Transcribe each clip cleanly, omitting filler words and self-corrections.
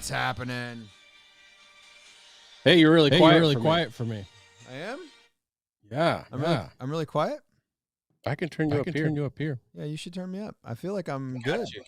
What's happening? Hey, you're really quiet. Really quiet for me. I am? Yeah, I'm really quiet? I can turn you up here. Yeah, you should turn me up. I feel like I'm good. Got you.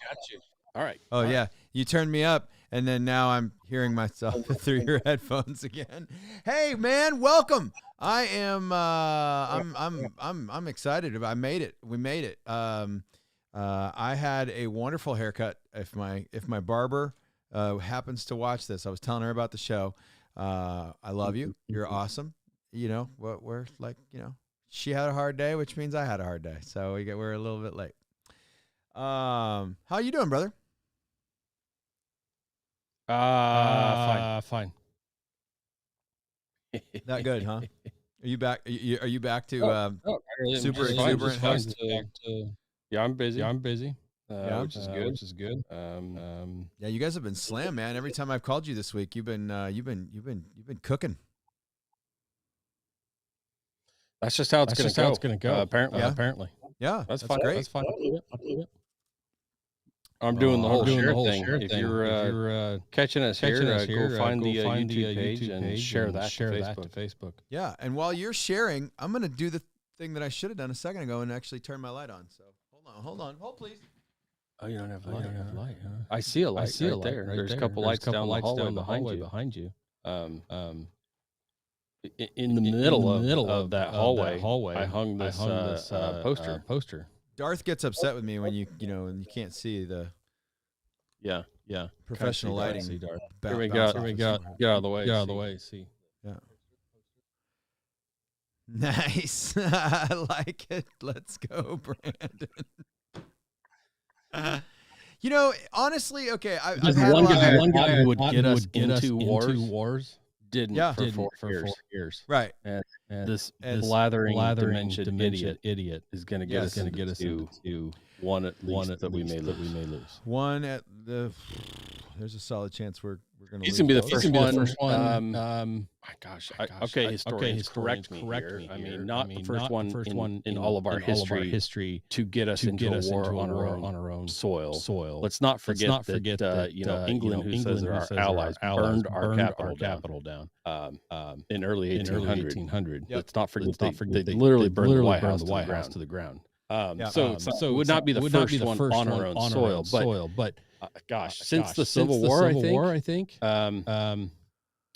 All right. Oh, yeah. You turned me up, and then now I'm hearing myself through your headphones again. Hey, man, welcome. I am I'm excited. I made it. We made it. I had a wonderful haircut. If my barber happens to watch this, I was telling her about the show. I love you. You're awesome. You know what? We're like, she had a hard day, which means I had a hard day. So we're a little bit late. How you doing, brother? Fine. Not good, huh? Are you back? Are you back to super exuberant host? Yeah, I'm busy. Yeah, which is good. Yeah, you guys have been slammed, man. Every time I've called you this week, you've been cooking. That's just how it's going to go. Apparently. Yeah, that's fine. Great. That's fine. I'm doing the whole share thing. If you're catching us here, go find the YouTube page and share that to Facebook. Yeah, and while you're sharing, I'm going to do the thing that I should have done a second ago and actually turn my light on. So hold please. Oh, you don't have light. Huh? I see a light right there. There's a couple lights down the hallway behind you. In the middle of that hallway, I hung this poster. Darth gets upset with me when you can't see the professional lighting. See, Darth. Here we go. Get out of the way. See. Yeah. Nice. I like it. Let's go, Brandon. Honestly, okay. I've had one guy who would get us into wars. Didn't for 4 years. Right. And this blathering dementia idiot is going to get us into one at least that we may lose. One at the. There's a solid chance we're going to. He's going to be the first one. My gosh. Okay, historians, correct me here. I mean, not the first one in all of our history to get us into a war on our own soil. Let's not forget that England, who says they're our allies, burned our capital down in early 1800. Yep. Let's not forget they literally burned the White House to the ground. So it would not be the first one on our own soil, but gosh, since the Civil War, I think, it'd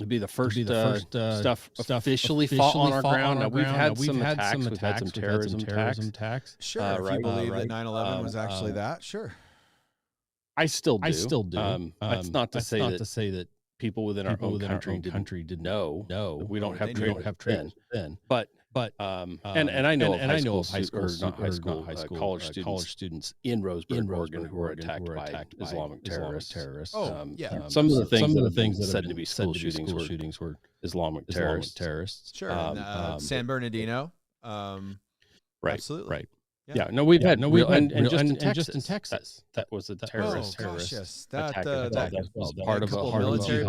be the first stuff officially fought on our ground. Now, we've had some attacks. We've had some terrorism attacks. Sure, if you believe that 9/11 was actually that, sure. I still do. That's not to say that people within our own country didn't know. We don't have trainers then. But and I know of high school, college students in Roseburg, Oregon, who were attacked by Islamic terrorists. Some of the things that said to be school shootings were Islamic terrorists. Sure, San Bernardino. Right. Absolutely. Right. Yeah, we've had just in Texas that was a terrorist yes. attack. That was part of a military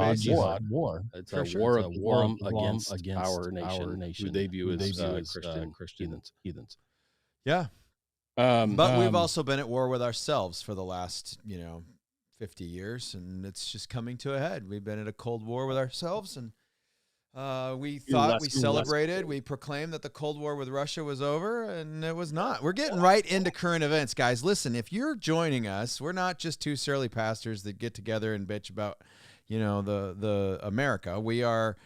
war. It's a war of Islam against our nation, who they view as Christian heathens. Yeah, but we've also been at war with ourselves for the last 50 years, and it's just coming to a head. We've been at a Cold War with ourselves, and we thought we celebrated. We proclaimed that the Cold War with Russia was over, and it was not. We're getting right into current events, guys. Listen, if you're joining us, we're not just two surly pastors that get together and bitch about, the America. We are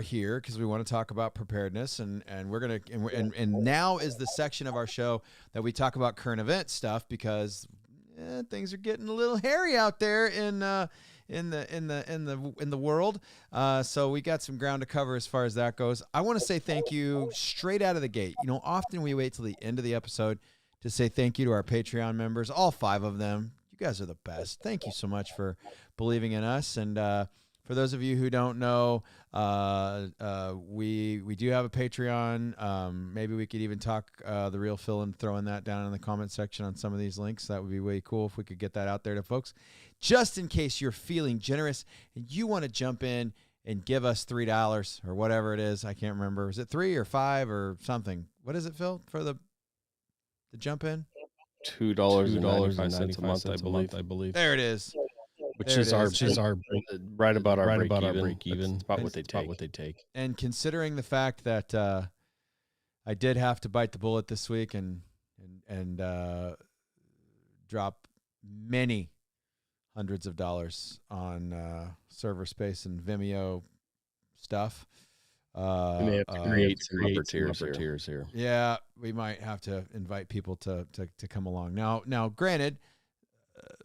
here because we want to talk about preparedness, and we're gonna and now is the section of our show that we talk about current event stuff because things are getting a little hairy out there in the world. So we got some ground to cover as far as that goes. I want to say thank you straight out of the gate. Often we wait till the end of the episode to say thank you to our Patreon members, all 5 of them. You guys are the best. Thank you so much for believing in us. And for those of you who don't know, we do have a Patreon. Maybe we could even talk the real Phil and throwing that down in the comment section on some of these links. That would be way cool if we could get that out there to folks. Just in case you're feeling generous and you want to jump in and give us $3 or whatever it is. I can't remember. Is it 3 or 5 or something? What is it, Phil, for the jump in? $2.95 a month, I believe. There it is. which is our right about our break even. That's about what they take. And considering the fact that I did have to bite the bullet this week and drop many hundreds of dollars on server space and Vimeo stuff. We may have to create some upper tiers here. Yeah, we might have to invite people to come along. Now, granted,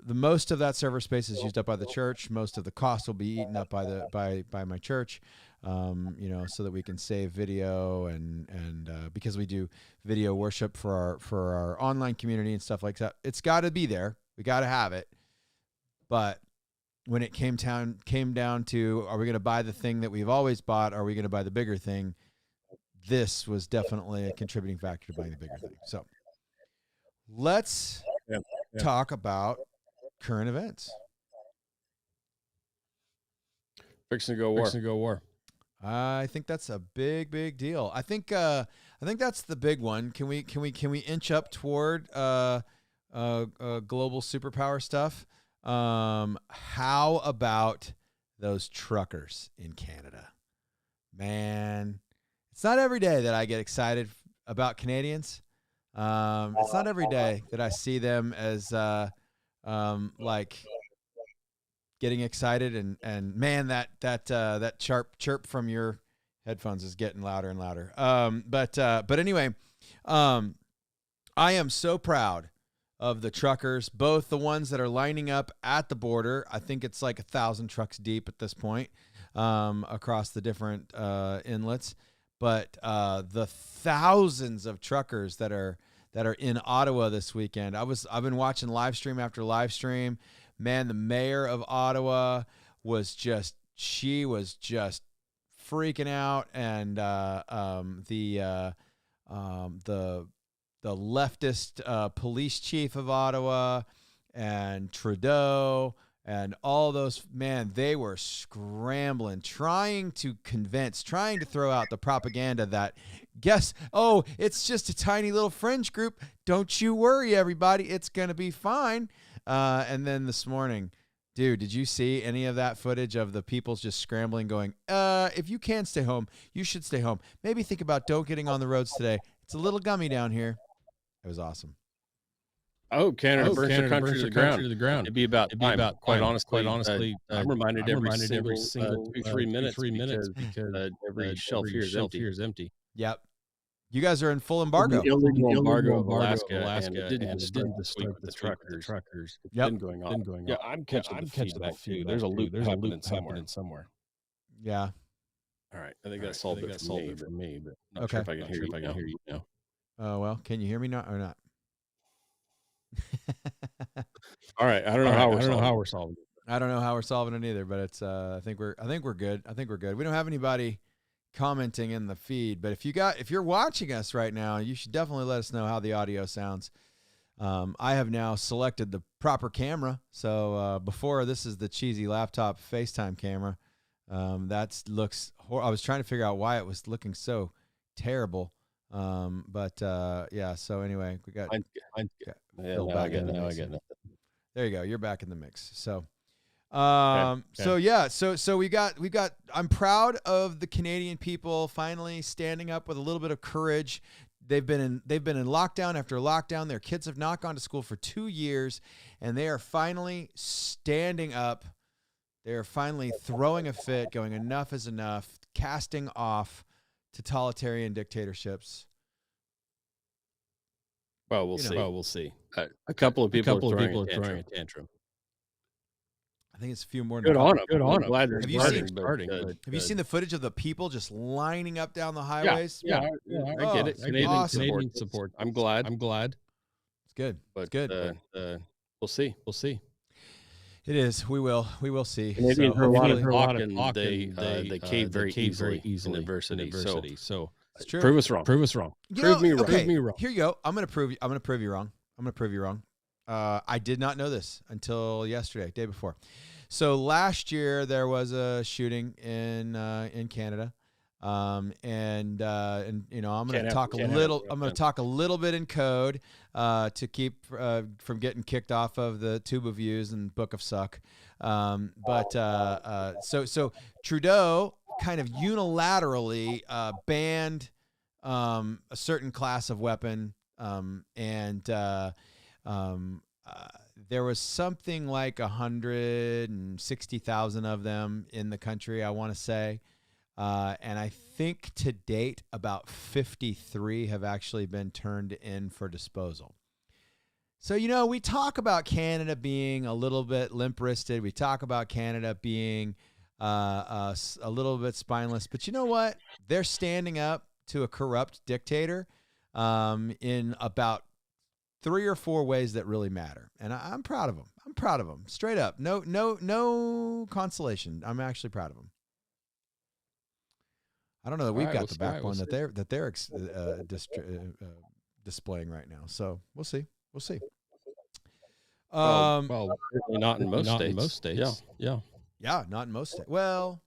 the most of that server space is used up by the church. Most of the cost will be eaten up by my church, so that we can save video and because we do video worship for our online community and stuff like that. It's got to be there. We got to have it. But when it came down to, are we going to buy the thing that we've always bought? Or are we going to buy the bigger thing? This was definitely a contributing factor to buying the bigger thing. So let's talk about current events. Fixing to go war. I think that's a big deal. I think that's the big one. Can we inch up toward global superpower stuff? How about those truckers in Canada? Man, it's not every day that I get excited about Canadians. It's not every day that I see them as like getting excited and man, that chirp from your headphones is getting louder and louder. But anyway, I am so proud of the truckers, both the ones that are lining up at the border. I think it's like 1,000 trucks deep at this point, across the different inlets. But the thousands of truckers that are in Ottawa this weekend. I've been watching live stream after live stream. Man, the mayor of Ottawa was just freaking out, and the leftist police chief of Ottawa and Trudeau and all those, man, they were scrambling, trying to throw out the propaganda that, it's just a tiny little fringe group. Don't you worry, everybody. It's going to be fine. And then this morning, dude, did you see any of that footage of the people just scrambling going, if you can stay home, you should stay home. Maybe think about don't getting on the roads today. It's a little gummy down here. It was awesome. Oh, Canada burns the country to the ground. It'd be about quite honestly. I'm reminded every single 2-3 minutes because every shelf here is empty. Yep. You guys are in full embargo. Illegal embargo of Alaska, and it didn't start with the truckers. It's been going on. Yeah, I'm catching that feedback. There's a loop happening somewhere. Yeah. All right. I think that solved it for me, but not sure if I can hear you now. Oh, well, can you hear me now or not? All right. I don't know how we're solving it. I don't know how we're solving it either, but it's I think we're good. We don't have anybody commenting in the feed, but if you're watching us right now, you should definitely let us know how the audio sounds. I have now selected the proper camera. So before, this is the cheesy laptop FaceTime camera. I was trying to figure out why it was looking so terrible. Yeah. So anyway, we got. I get it. There you go. You're back in the mix. So, okay. So yeah. So we got. I'm proud of the Canadian people finally standing up with a little bit of courage. They've been in lockdown after lockdown. Their kids have not gone to school for 2 years, and they are finally standing up. They are finally throwing a fit, going enough is enough, casting off totalitarian dictatorships. Well, we'll see. A couple of people are throwing a tantrum. I think it's a few more. Good on them. Glad they're starting. Have you seen the footage of the people just lining up down the highways? Yeah. I get it. Canadian support. I'm glad. It's good. But it's good. We'll see. It is. We will see. Canadians are a lot of talk, and they cave very easily in adversity. So it's true. Prove us wrong. Prove me wrong. Here you go. I'm going to prove you wrong. I did not know this until yesterday, day before. So last year there was a shooting in Canada. And you know, I'm going to talk a little bit in code to keep from getting kicked off of the Tube of Views and Book of Suck. So Trudeau kind of unilaterally banned a certain class of weapon, and there was something like 160,000 of them in the country, I want to say. And I think to date, about 53 have actually been turned in for disposal. So, you know, we talk about Canada being a little bit limp-wristed. We talk about Canada being a little bit spineless. But you know what? They're standing up to a corrupt dictator in about 3 or 4 ways that really matter. And I'm proud of them. I'm proud of them. Straight up. No consolation. I'm actually proud of them. I don't know that we've got the backbone that they're displaying right now. So we'll see. We'll see. Well, not in most states. Yeah, not in most states. Well,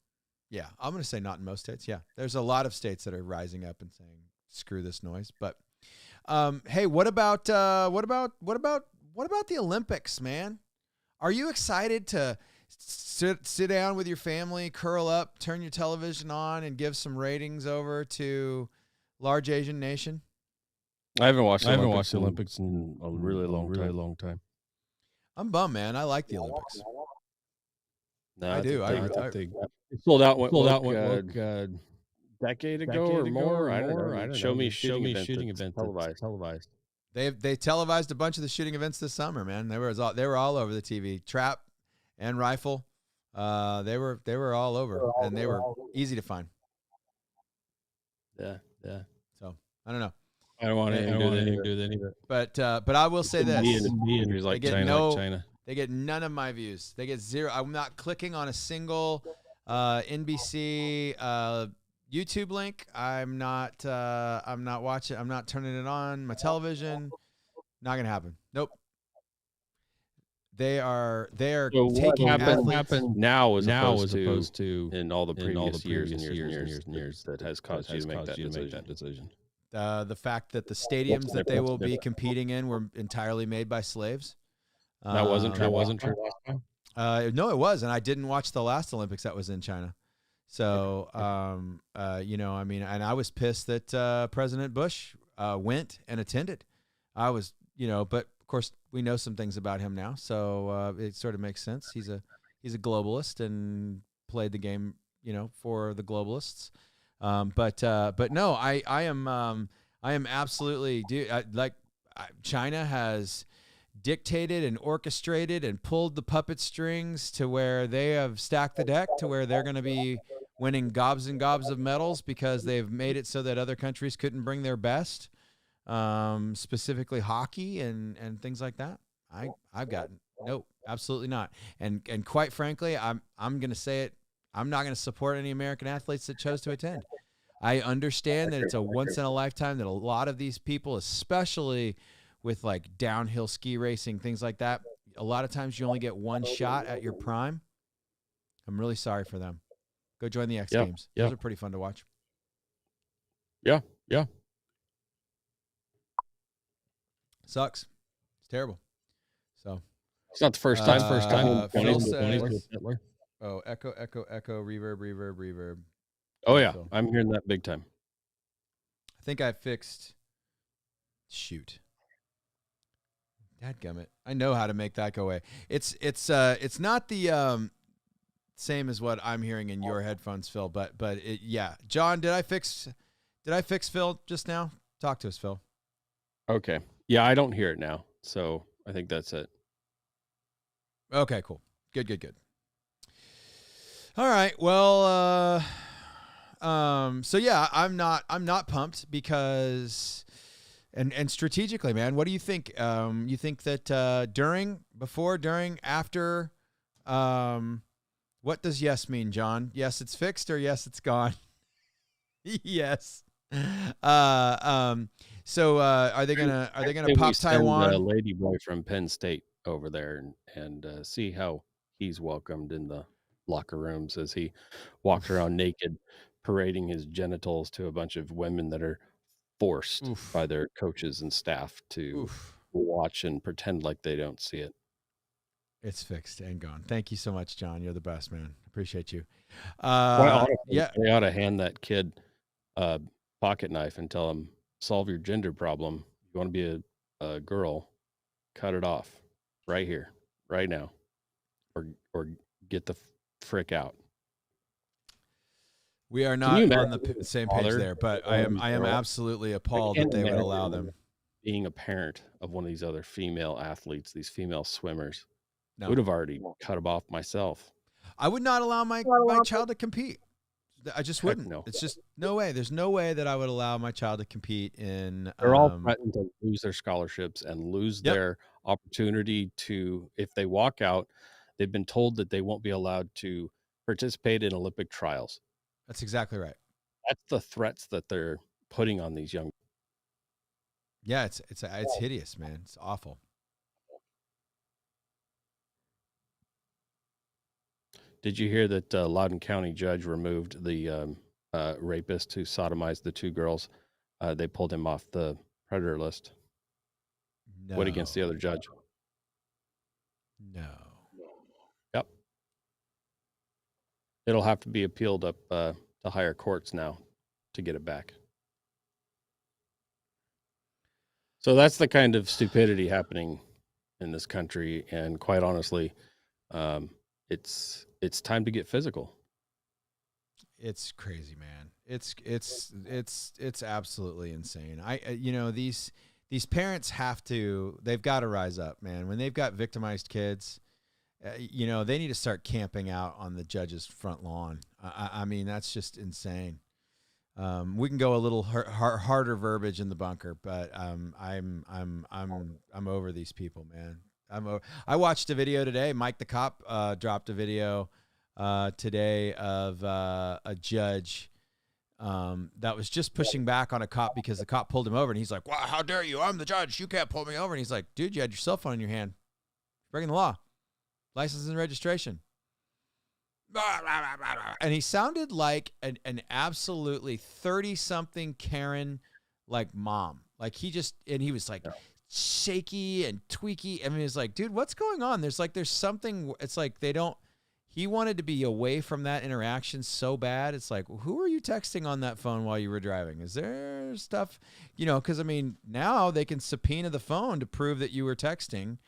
yeah, I'm going to say not in most states. Yeah, there's a lot of states that are rising up and saying screw this noise. But hey, what about the Olympics, man? Are you excited to sit down with your family, curl up, turn your television on, and give some ratings over to large Asian nation? I haven't watched the Olympics in a really long time. I'm bummed, man. I like the Olympics. No, I do. I think they sold out a decade ago or more. I don't know. Show me shooting event televised. They televised a bunch of the shooting events this summer, man. They were all over the TV. Trap and rifle. They were all over, and they were easy to find. Yeah. So I don't know. I don't want anything to do with any of it. But I will say this: like China. They get none of my views. They get zero. I'm not clicking on a single NBC YouTube link. I'm not watching. I'm not turning it on my television. Not gonna happen. Nope. They are so taking what happened now as opposed to in all the previous years that has caused you to make that decision. The fact that the stadiums that they will be competing in were entirely made by slaves. That wasn't true last time? No, it was, and I didn't watch the last Olympics that was in China. So, you know, I mean, and I was pissed that President Bush went and attended. I was, you know, but of course we know some things about him now, so it sort of makes sense. He's a globalist and played the game, you know, for the globalists. But no, I am absolutely China has dictated and orchestrated and pulled the puppet strings to where they have stacked the deck to where they're going to be winning gobs and gobs of medals because they've made it so that other countries couldn't bring their best, specifically hockey and things like that. I've got no, absolutely not. And quite frankly, I'm going to say it. I'm not going to support any American athletes that chose to attend. I understand that it's a once in a lifetime, that a lot of these people, especially with like downhill ski racing, things like that, a lot of times you only get one shot at your prime. I'm really sorry for them. Go join the X Games. Those are pretty fun to watch. Yeah. Sucks. It's terrible. So it's not the first time. Phil says, oh, echo, reverb. Oh yeah, I'm hearing that big time. I think I fixed. Shoot. Dadgummit. I know how to make that go away. It's not the same as what I'm hearing in your headphones, Phil, but yeah. John, did I fix Phil just now? Talk to us, Phil. Okay. Yeah, I don't hear it now. So I think that's it. Okay, cool. Good. All right. Well, so yeah, I'm not pumped because and strategically, man, what do you think? You think that during, before, during, after, what does yes mean, John? Yes, it's fixed, or yes, it's gone? Yes. So are they gonna pop Taiwan? A lady boy from Penn State over there and see how he's welcomed in the locker rooms as he walks around naked parading his genitals to a bunch of women that are forced by their coaches and staff to watch and pretend like they don't see it. It's fixed and gone. Thank you so much, John. You're the best, man. Appreciate you. Yeah, they ought to hand that kid a pocket knife and tell him, solve your gender problem. You want to be a girl, cut it off right here, right now, or get the frick out. We are not on the same page there, but I am absolutely appalled that they would allow them. Being a parent of one of these other female athletes, these female swimmers, would have already cut them off myself. I would not allow my child to compete. I just wouldn't. No. It's just no way. There's no way that I would allow my child to compete in. They're all threatened to lose their scholarships and lose their opportunity to, if they walk out, they've been told that they won't be allowed to participate in Olympic trials. That's exactly right. That's the threats that they're putting on these young. Yeah, it's hideous, man. It's awful. Did you hear that Loudoun County judge removed the rapist who sodomized the two girls? They pulled him off the predator list. No. Went against the other judge. No. Yep. It'll have to be appealed up to higher courts now to get it back. So that's the kind of stupidity happening in this country, and quite honestly, it's time to get physical. It's crazy, man. It's absolutely insane. These parents they've got to rise up, man. When they've got victimized kids, they need to start camping out on the judge's front lawn. I mean, that's just insane. We can go a little harder verbiage in the bunker, but I'm over these people, man. I watched a video today. Mike the cop dropped a video today of a judge that was just pushing back on a cop because the cop pulled him over, and he's like, "Wow, how dare you? I'm the judge. You can't pull me over." And he's like, "Dude, you had your cell phone in your hand. Breaking the law. License and registration." And he sounded like an absolutely 30-something Karen like mom. Like he was like shaky and tweaky. I mean, it's like, dude, what's going on? There's something. It's like he wanted to be away from that interaction so bad. It's like, who are you texting on that phone while you were driving? Is there stuff, because I mean, now they can subpoena the phone to prove that you were texting,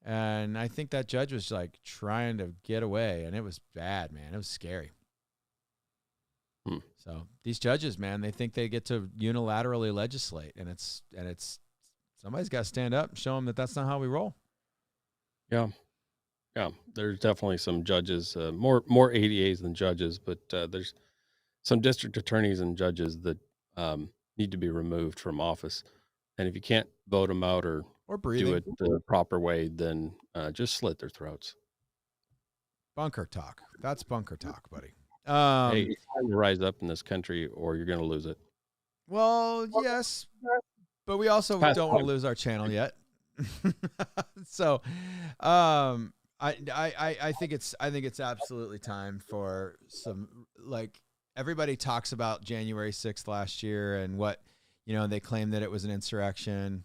And I think that judge was like trying to get away, and it was bad, man. It was scary. So these judges, man, they think they get to unilaterally legislate, and it's somebody's got to stand up and show them that that's not how we roll. Yeah. There's definitely some judges, more ADAs than judges, but there's some district attorneys and judges that need to be removed from office. And if you can't vote them out or do it the proper way, then just slit their throats. Bunker talk. That's bunker talk, buddy. Hey, it's time to rise up in this country, or you're going to lose it. Well, yes, but we also don't want to lose our channel yet. So, I think it's absolutely time for some, like, everybody talks about January 6th last year and what, they claim that it was an insurrection.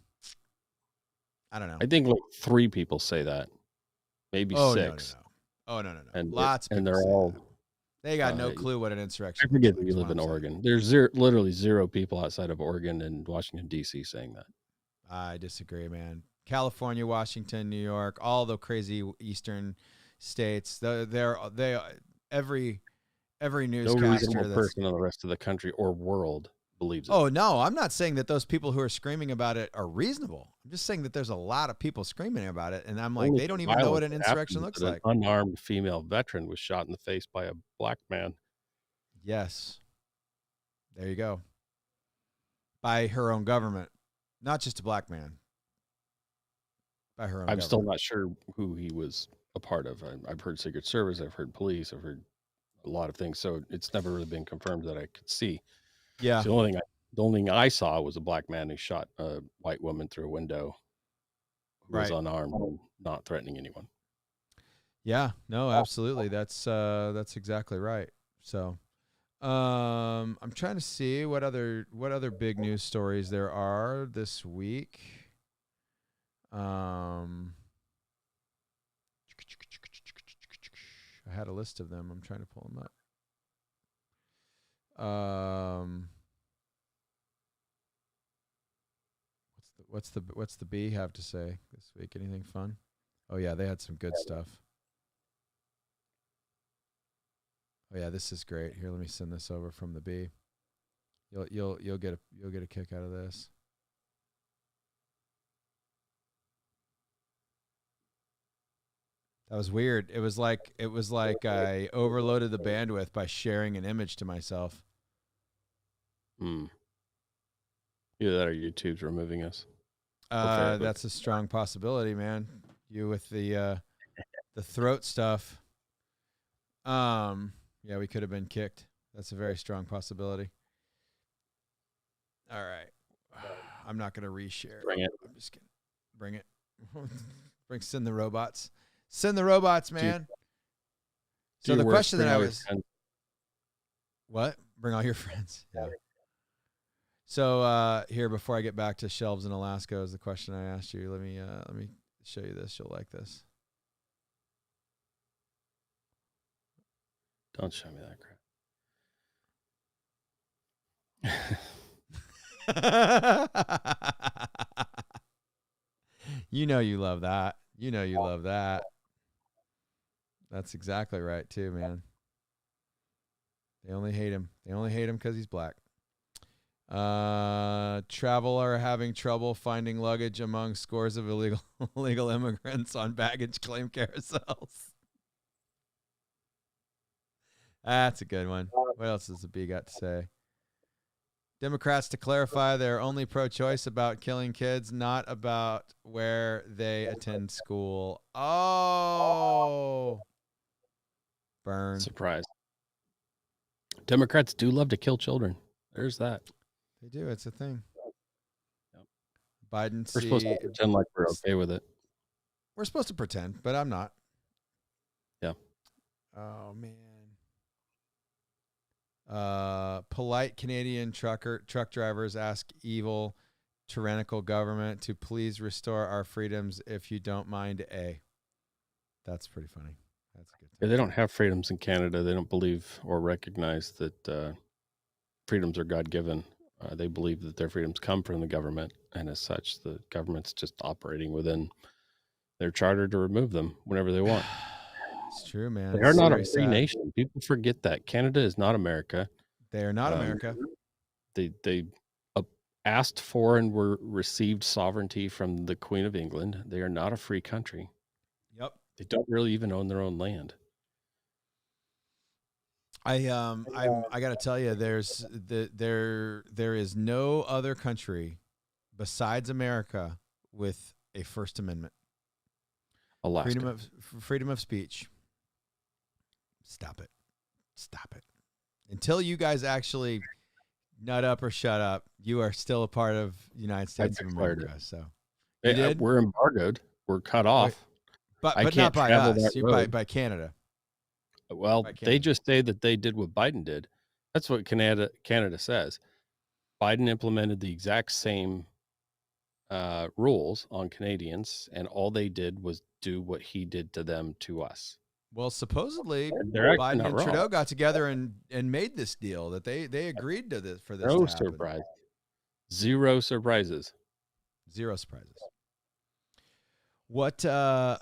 I don't know. I think like 3 people say that, maybe 6. No. And lots of people they're all that. They got no clue what an insurrection. I forget that you live in Oregon. There's literally 0 people outside of Oregon and Washington D.C. saying that. I disagree, man. California, Washington, New York, all the crazy eastern states. Every newscaster. No reasonable person in the rest of the country or world believes it. Oh no, I'm not saying that those people who are screaming about it are reasonable. I'm just saying that there's a lot of people screaming about it, and I'm like, they don't even know what an insurrection looks like. An unarmed female veteran was shot in the face by a black man. Yes. There you go. By her own government, not just a black man. By her own government. Still not sure who he was a part of. I've heard Secret Service, I've heard police, I've heard a lot of things, so it's never really been confirmed that I could see. Yeah. So the only thing I saw was a black man who shot a white woman through a window who was unarmed and not threatening anyone. Yeah, no, absolutely. That's exactly right. So, I'm trying to see what other big news stories there are this week. I had a list of them. I'm trying to pull them up. What's the bee have to say this week? Anything fun? Oh yeah, they had some good stuff. Oh yeah, this is great. Here, let me send this over from the bee. You'll get a kick out of this. That was weird. It was like I overloaded the bandwidth by sharing an image to myself. Either that or YouTube's removing us. That's a strong possibility, man. You with the throat stuff. Yeah, we could have been kicked. That's a very strong possibility. All right. I'm not going to reshare. Bring it. I'm just kidding. Bring it. Send the robots. Send the robots, man. So the question that I was... What? Bring all your friends. Yeah. So here, before I get back to shelves in Alaska, is the question I asked you. Let me show you this. You'll like this. Don't show me that crap. You know you love that. You know you love that. That's exactly right, too, man. They only hate him. They only hate him because he's black. Traveler having trouble finding luggage among scores of illegal immigrants on baggage claim carousels. That's a good one. What else has the bee got to say? Democrats to clarify they're only pro-choice about killing kids, not about where they attend school. Oh. Burn. Surprise. Democrats do love to kill children. There's that. They do. It's a thing. Yep. Biden. We're supposed to pretend like we're okay with it. We're supposed to pretend, but I'm not. Yeah. Oh man. Polite Canadian truck drivers ask evil, tyrannical government to please restore our freedoms if you don't mind. That's pretty funny. That's a good thing. Yeah, they don't have freedoms in Canada. They don't believe or recognize that freedoms are God-given. They believe that their freedoms come from the government, and as such, the government's just operating within their charter to remove them whenever they want. It's true, man. They are not a free nation. People forget that. Canada is not America. They are not America. They asked for and were received sovereignty from the Queen of England. They are not a free country. Yep. They don't really even own their own land. I got to tell you, there is no other country besides America with a First Amendment. Alaska. Freedom of speech. Stop it. Until you guys actually nut up or shut up, you are still a part of the United States of America. So we're embargoed. We're cut off. But not by us. By Canada. Well, they just say that they did what Biden did. That's what Canada says. Biden implemented the exact same rules on Canadians, and all they did was do what he did to them to us. Well, supposedly Biden and Trudeau got together and made this deal that they agreed to this for this. No surprise. Zero surprises. Zero surprises. What about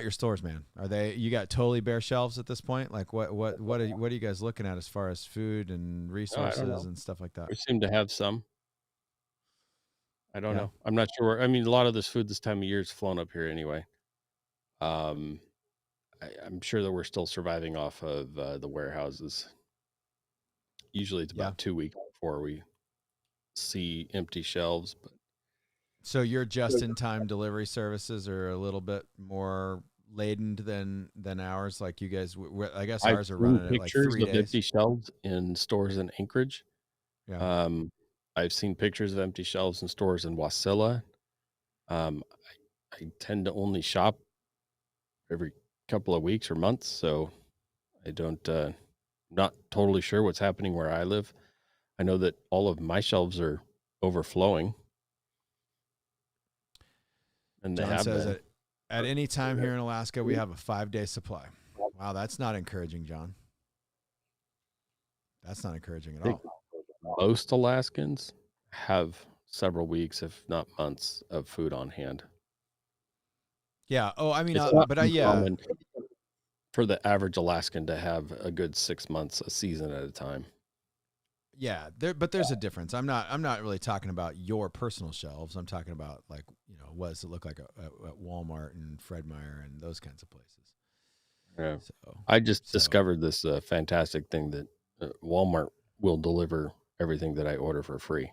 your stores, man? You got totally bare shelves at this point? Like what are you guys looking at as far as food and resources and stuff like that? We seem to have some. I don't know. I'm not sure. I mean, a lot of this food this time of year is flown up here anyway. I'm sure that we're still surviving off of the warehouses. Usually it's about 2 weeks before we see empty shelves. But so your just-in-time delivery services are a little bit more laden than ours. Like you guys, I guess ours are running at like 3 days. Pictures of empty shelves in stores in Anchorage. Yeah. I've seen pictures of empty shelves in stores in Wasilla. I tend to only shop every couple of weeks or months, so I don't Not totally sure what's happening where I live. I know that all of my shelves are overflowing. And John says that at any time here in Alaska, we have a 5-day supply. Wow, that's not encouraging, John. That's not encouraging at all. Most Alaskans have several weeks, if not months, of food on hand. Yeah. Oh, I mean, yeah, for the average Alaskan to have a good 6 months, a season at a time. Yeah, but there's a difference. I'm not really talking about your personal shelves. I'm talking about, like, what does it look like at Walmart and Fred Meyer and those kinds of places. Yeah. So I just discovered this fantastic thing that Walmart will deliver everything that I order for free.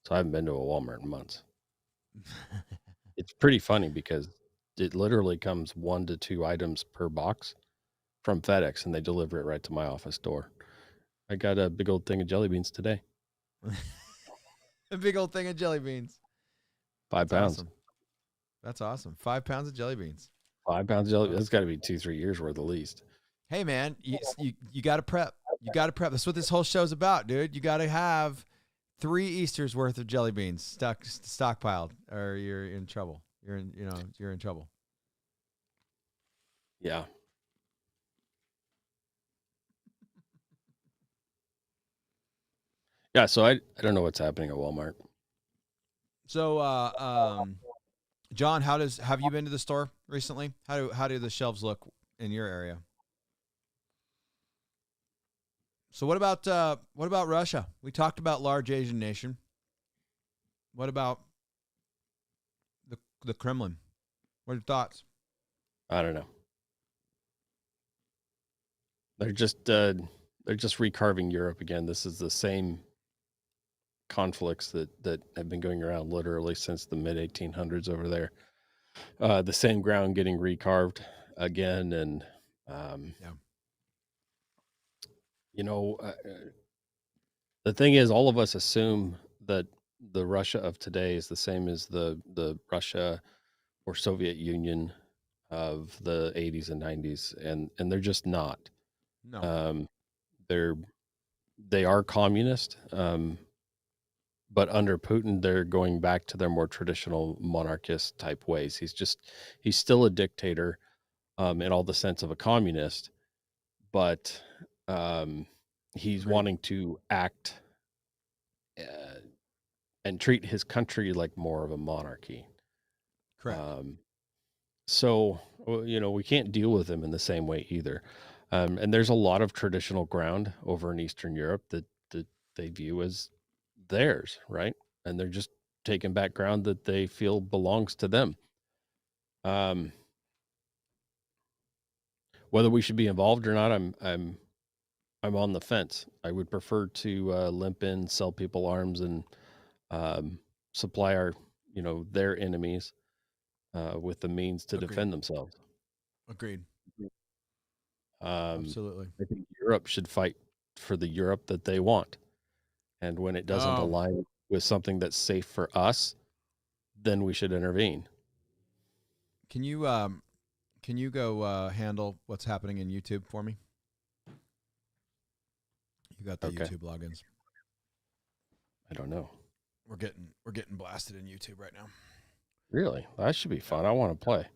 So I haven't been to a Walmart in months. It's pretty funny because it literally comes 1 to 2 items per box from FedEx, and they deliver it right to my office door. I got a big old thing of jelly beans today. A big old thing of jelly beans. 5 pounds. Awesome. That's awesome. 5 pounds of jelly beans. 5 pounds of jelly beans. That's got to be 2-3 years worth at least. Hey, man, you got to prep. You got to prep. That's what this whole show's about, dude. You got to have 3 Easters worth of jelly beans stockpiled, or you're in trouble. You're in trouble. Yeah. Yeah, so I don't know what's happening at Walmart. So, John, have you been to the store recently? How do the shelves look in your area? So what about Russia? We talked about large Asian nation. What about the Kremlin? What are your thoughts? I don't know. They're just recarving Europe again. This is the same conflicts that have been going around literally since the mid 1800s over there. The same ground getting recarved again, and the thing is, all of us assume that the Russia of today is the same as the Russia or Soviet Union of the 80s and 90s, and they're just not. No. They are communist, but under Putin, they're going back to their more traditional monarchist type ways. He's still a dictator, in all the sense of a communist, but he's Agreed. wanting to act and treat his country like more of a monarchy. Correct. So, we can't deal with him in the same way either. And there's a lot of traditional ground over in Eastern Europe that they view as theirs, right? And they're just taking back ground that they feel belongs to them. Whether we should be involved or not, I'm on the fence. I would prefer to limp in, sell people arms, and supply our, their enemies with the means to defend themselves. Agreed. Absolutely. I think Europe should fight for the Europe that they want. And when it doesn't align with something that's safe for us, then we should intervene. Can you go handle what's happening in YouTube for me? You got the YouTube logins. I don't know. We're getting blasted in YouTube right now. Really? That should be fun. I want to play.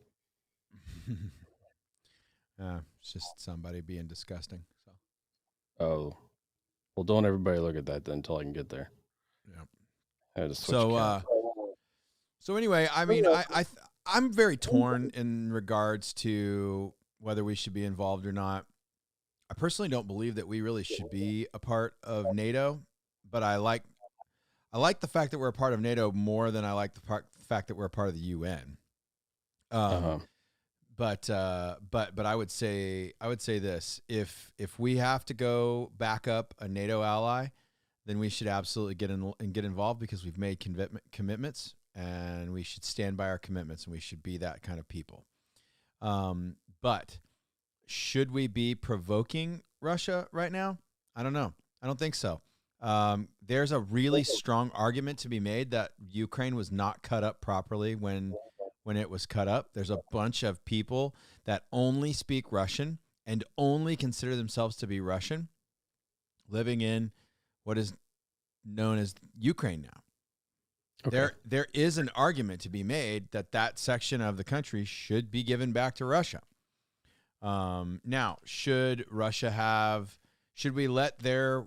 It's just somebody being disgusting. So. Oh, well, don't everybody look at that then until I can get there. Yeah. I had to switch so anyway, I mean, I'm very torn in regards to whether we should be involved or not. I personally don't believe that we really should be a part of NATO, but I like the fact that we're a part of NATO more than I like the fact that we're a part of the UN. But I would say this: if we have to go back up a NATO ally, then we should absolutely get involved, because we've made commitments, and we should stand by our commitments, and we should be that kind of people. But should we be provoking Russia right now? I don't know. I don't think so. There's a really strong argument to be made that Ukraine was not cut up properly when it was cut up. There's a bunch of people that only speak Russian and only consider themselves to be Russian living in what is known as Ukraine now. Okay. There is an argument to be made that that section of the country should be given back to Russia. Now, should we let their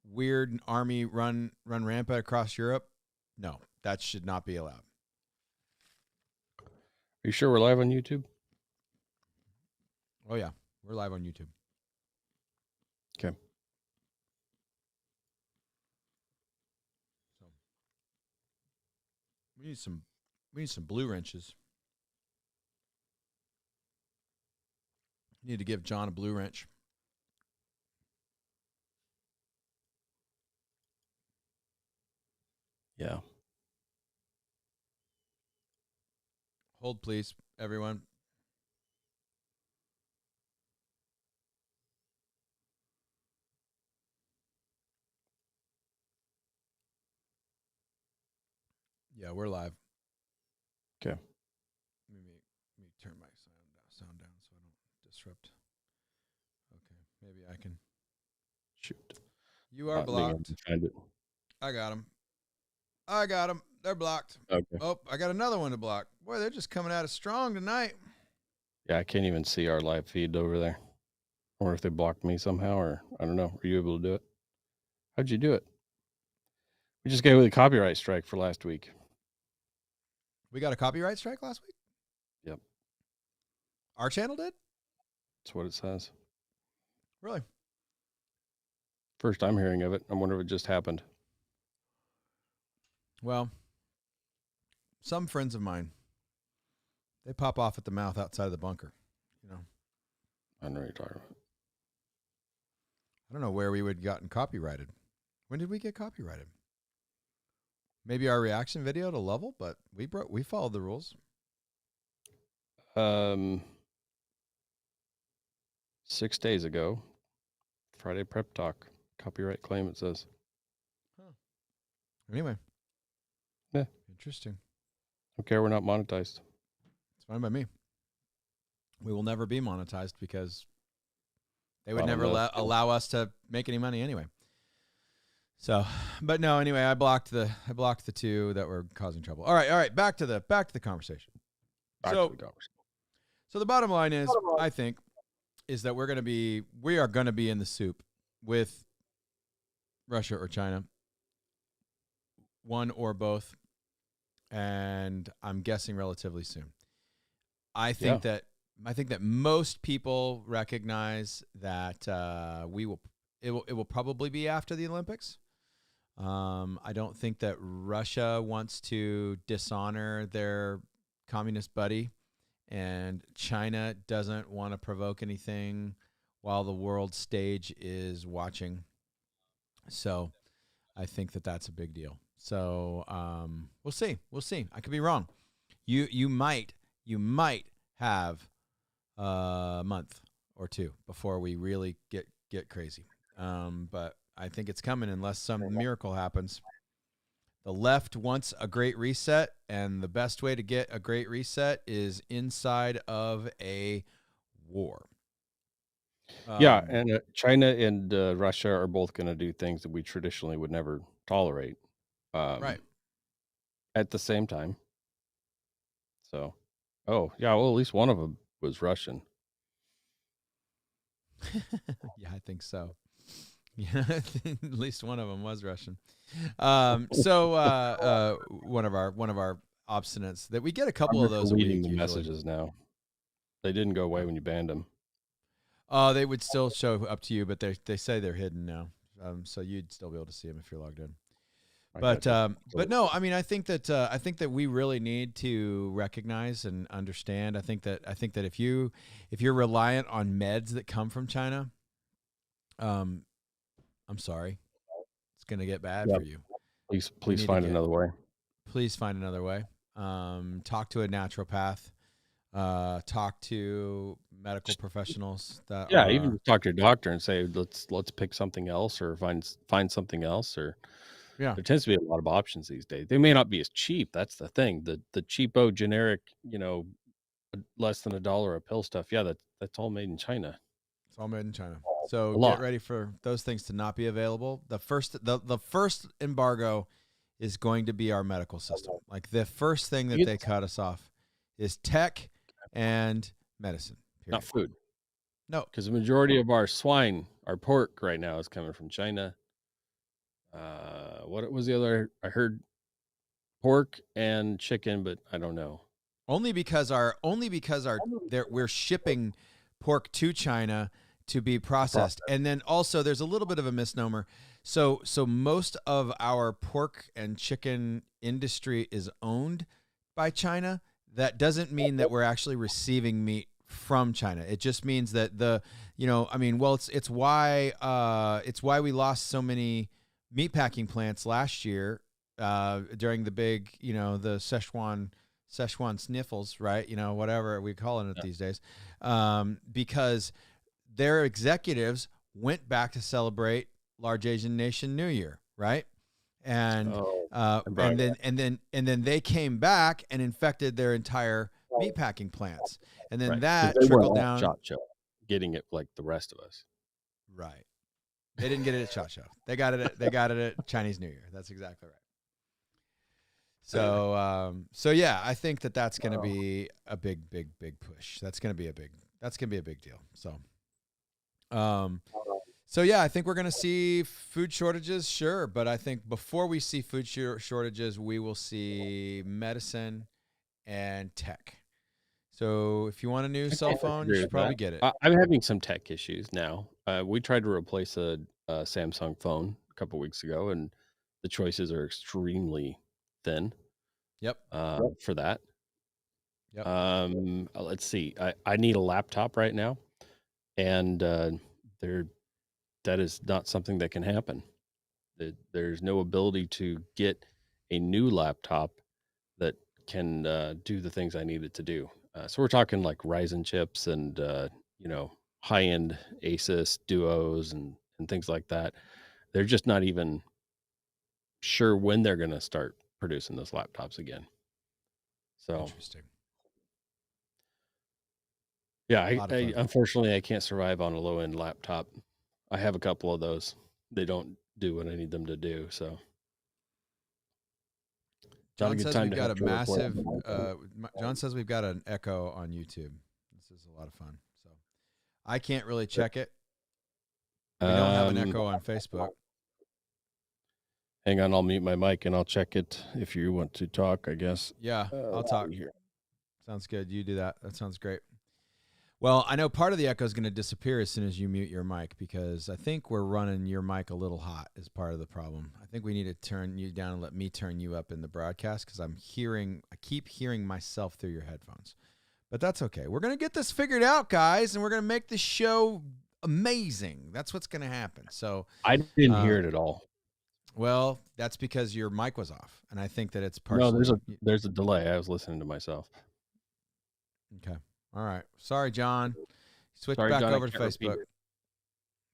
weird army run rampant across Europe? No, that should not be allowed. Are you sure we're live on YouTube? Oh yeah, we're live on YouTube. Okay. So we need some blue wrenches. Need to give John a blue wrench. Yeah. Hold, please, everyone. Yeah, we're live. Okay. Let me turn my sound down so I don't disrupt. Okay, maybe I can. Shoot. You are blocked. I got them. They're blocked. Okay. Oh, I got another one to block. Boy, they're just coming at us strong tonight. Yeah, I can't even see our live feed over there. I wonder if they blocked me somehow, or I don't know. Were you able to do it? How'd you do it? We just gave away the copyright strike for last week. We got a copyright strike last week? Yep. Our channel did? That's what it says. Really? First I'm hearing of it. I wonder if it just happened. Well, some friends of mine, they pop off at the mouth outside of the bunker, you know. I know what you're talking about. I don't know where we would have gotten copyrighted. When did we get copyrighted? Maybe our reaction video to Level, but we followed the rules. 6 days ago, Friday Prep Talk, copyright claim, it says. Huh. Anyway. Yeah. Interesting. Okay, we're not monetized. It's fine by me. We will never be monetized because they would never allow us to make any money anyway. So, but no, anyway, I blocked the two that were causing trouble. All right, back to the conversation. So the bottom line is, I think, is that we are going to be in the soup with Russia or China, one or both, and I'm guessing relatively soon. I think that most people recognize that it will probably be after the Olympics. I don't think that Russia wants to dishonor their communist buddy, and China doesn't want to provoke anything while the world stage is watching. So I think that that's a big deal. So we'll see. I could be wrong. You might have a month or two before we really get crazy. But I think it's coming unless some miracle happens. The left wants a great reset, and the best way to get a great reset is inside of a war. And China and Russia are both going to do things that we traditionally would never tolerate. Right. At the same time. So, well, at least one of them was Russian. Yeah, I think so. Yeah, at least one of them was Russian. So one of our obstinates that we get a couple of those a week. The messages now, they didn't go away when you banned them. They would still show up to you, but they say they're hidden now. So you'd still be able to see them if you're logged in. But no, I mean, I think that we really need to recognize and understand. I think that if you're reliant on meds that come from China, I'm sorry, it's going to get bad for you. Please find another way. Please find another way. Talk to a naturopath. Talk to medical professionals. Even talk to your doctor and say let's pick something else or find something else. Or there tends to be a lot of options these days. They may not be as cheap. That's the thing. The cheapo generic, less than $1 a pill stuff. Yeah, that's all made in China. It's all made in China. So get ready for those things to not be available. The first embargo is going to be our medical system. Like the first thing that they cut us off is tech and medicine. Period. Not food. No, because the majority of our swine, our pork right now is coming from China. What was the other? I heard pork and chicken, but I don't know. Only because we're shipping pork to China to be processed. And then also there's a little bit of a misnomer. So most of our pork and chicken industry is owned by China. That doesn't mean that we're actually receiving meat from China. It just means that it's why we lost so many meatpacking plants last year during the big, the Szechuan sniffles, right? Whatever we call it these days, because their executives went back to celebrate Large Asian Nation New Year, right? And then they came back and infected their entire meatpacking plants, and then that trickled down. SHOT Show, getting it like the rest of us, right? They didn't get it at SHOT Show. They got it at Chinese New Year. That's exactly right. So yeah, I think that's going to be a big push. That's going to be a big deal. So yeah, I think we're going to see food shortages, sure, but I think before we see food shortages, we will see medicine and tech. So if you want a new cell phone, you should probably get it. I'm having some tech issues now. We tried to replace a Samsung phone a couple weeks ago, and the choices are extremely thin. Yep. For that. Yep. Let's see. I need a laptop right now, and that is not something that can happen. There's no ability to get a new laptop that can do the things I need it to do. So we're talking like Ryzen chips and high-end Asus Duos and things like that. They're just not even sure when they're going to start producing those laptops again. So interesting. Yeah, I unfortunately I can't survive on a low-end laptop. I have a couple of those. They don't do what I need them to do. So John says we've got a massive. John says we've got an echo on YouTube. This is a lot of fun. So I can't really check it. We don't have an echo on Facebook. Hang on, I'll mute my mic and I'll check it if you want to talk, I guess. Yeah, I'll talk here. Sounds good. You do that. That sounds great. Well, I know part of the echo is going to disappear as soon as you mute your mic, because I think we're running your mic a little hot as part of the problem. I think we need to turn you down and let me turn you up in the broadcast, because I keep hearing myself through your headphones. But that's okay. We're going to get this figured out, guys, and we're going to make this show amazing. That's what's going to happen. So I didn't hear it at all. Well, that's because your mic was off, and I think that it's partially. No, there's a delay. I was listening to myself. Okay. All right. Sorry, John. Switch back over to Facebook.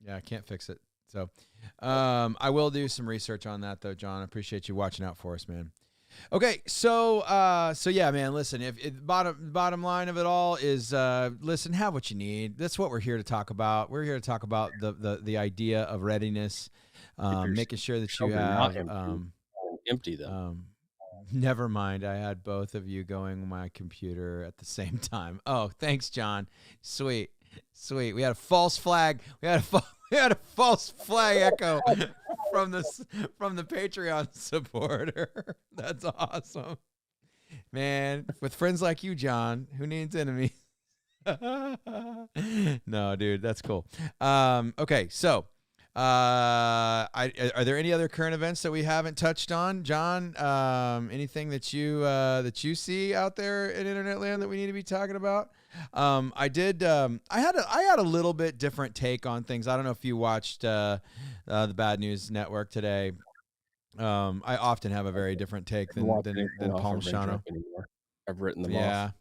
Yeah, I can't fix it. So I will do some research on that, though, John. I appreciate you watching out for us, man. Okay, so yeah, man, listen, if bottom line of it all is listen, have what you need. That's what we're here to talk about. We're here to talk about the idea of readiness, making sure that you have empty them. Never mind. I had both of you going on my computer at the same time. Oh, thanks, John. Sweet. We had a false flag. We had a false flag echo from the Patreon supporter. That's awesome, man. With friends like you, John, who needs enemies? No, dude, that's cool. Okay, so. Are there any other current events that we haven't touched on, John? Anything that you see out there in internet land that we need to be talking about? I had a little bit different take on things. I don't know if you watched the Bad News Network today. I often have a very different take than Palmashano. I've written them off. Yeah.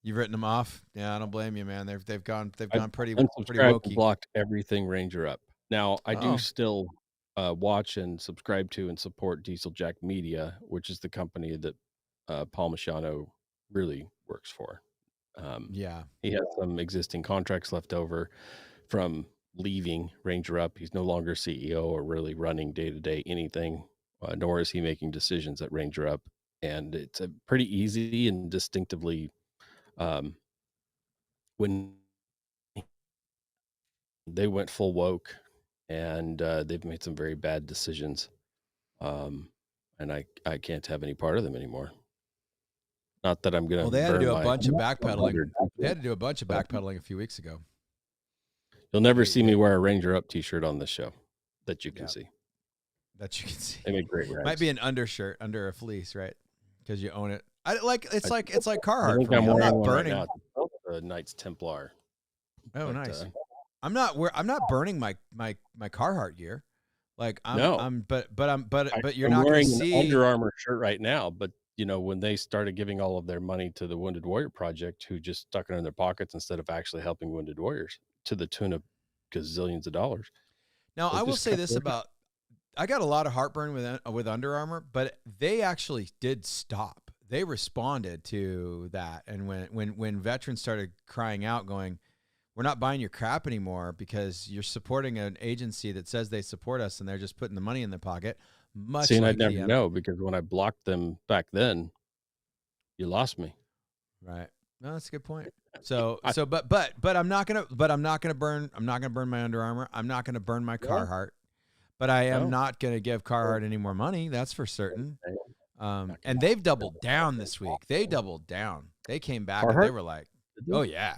You've written them off. Yeah, I don't blame you, man. They've gone pretty wokey. Blocked everything Ranger up. Now, I do still watch and subscribe to and support Diesel Jack Media, which is the company that Palmashano really works for. Yeah. He has some existing contracts left over from leaving Ranger Up. He's no longer CEO or really running day-to-day anything, nor is he making decisions at Ranger Up. And it's a pretty easy and distinctively, when they went full woke, and they've made some very bad decisions. And I can't have any part of them anymore. Not that I'm going to. Well, they had to do a bunch of backpedaling. They had to do a bunch of backpedaling a few weeks ago. You'll never see me wear a Ranger Up t-shirt on this show that you can see. That you can see. They make great rags. Might be an undershirt under a fleece, right? Because you own it. It's like Carhartt. I'm not burning right now. The Knights Templar. Oh, nice. I'm not burning my Carhartt gear. Like but you're not wearing an Under Armour shirt right now. But when they started giving all of their money to the Wounded Warrior Project, who just stuck it in their pockets instead of actually helping wounded warriors to the tune of gazillions of dollars. Now, I will say this about, I got a lot of heartburn with Under Armour, but they actually did stop. They responded to that, and when veterans started crying out, going, "We're not buying your crap anymore because you're supporting an agency that says they support us, and they're just putting the money in their pocket." And I never know, because when I blocked them back then, you lost me. Right. No, that's a good point. But I'm not gonna burn my Under Armour. I'm not gonna burn my Carhartt. But I am not gonna give Carhartt any more money. That's for certain. And they've doubled down this week. They doubled down. They came back and they were like, "Oh yeah."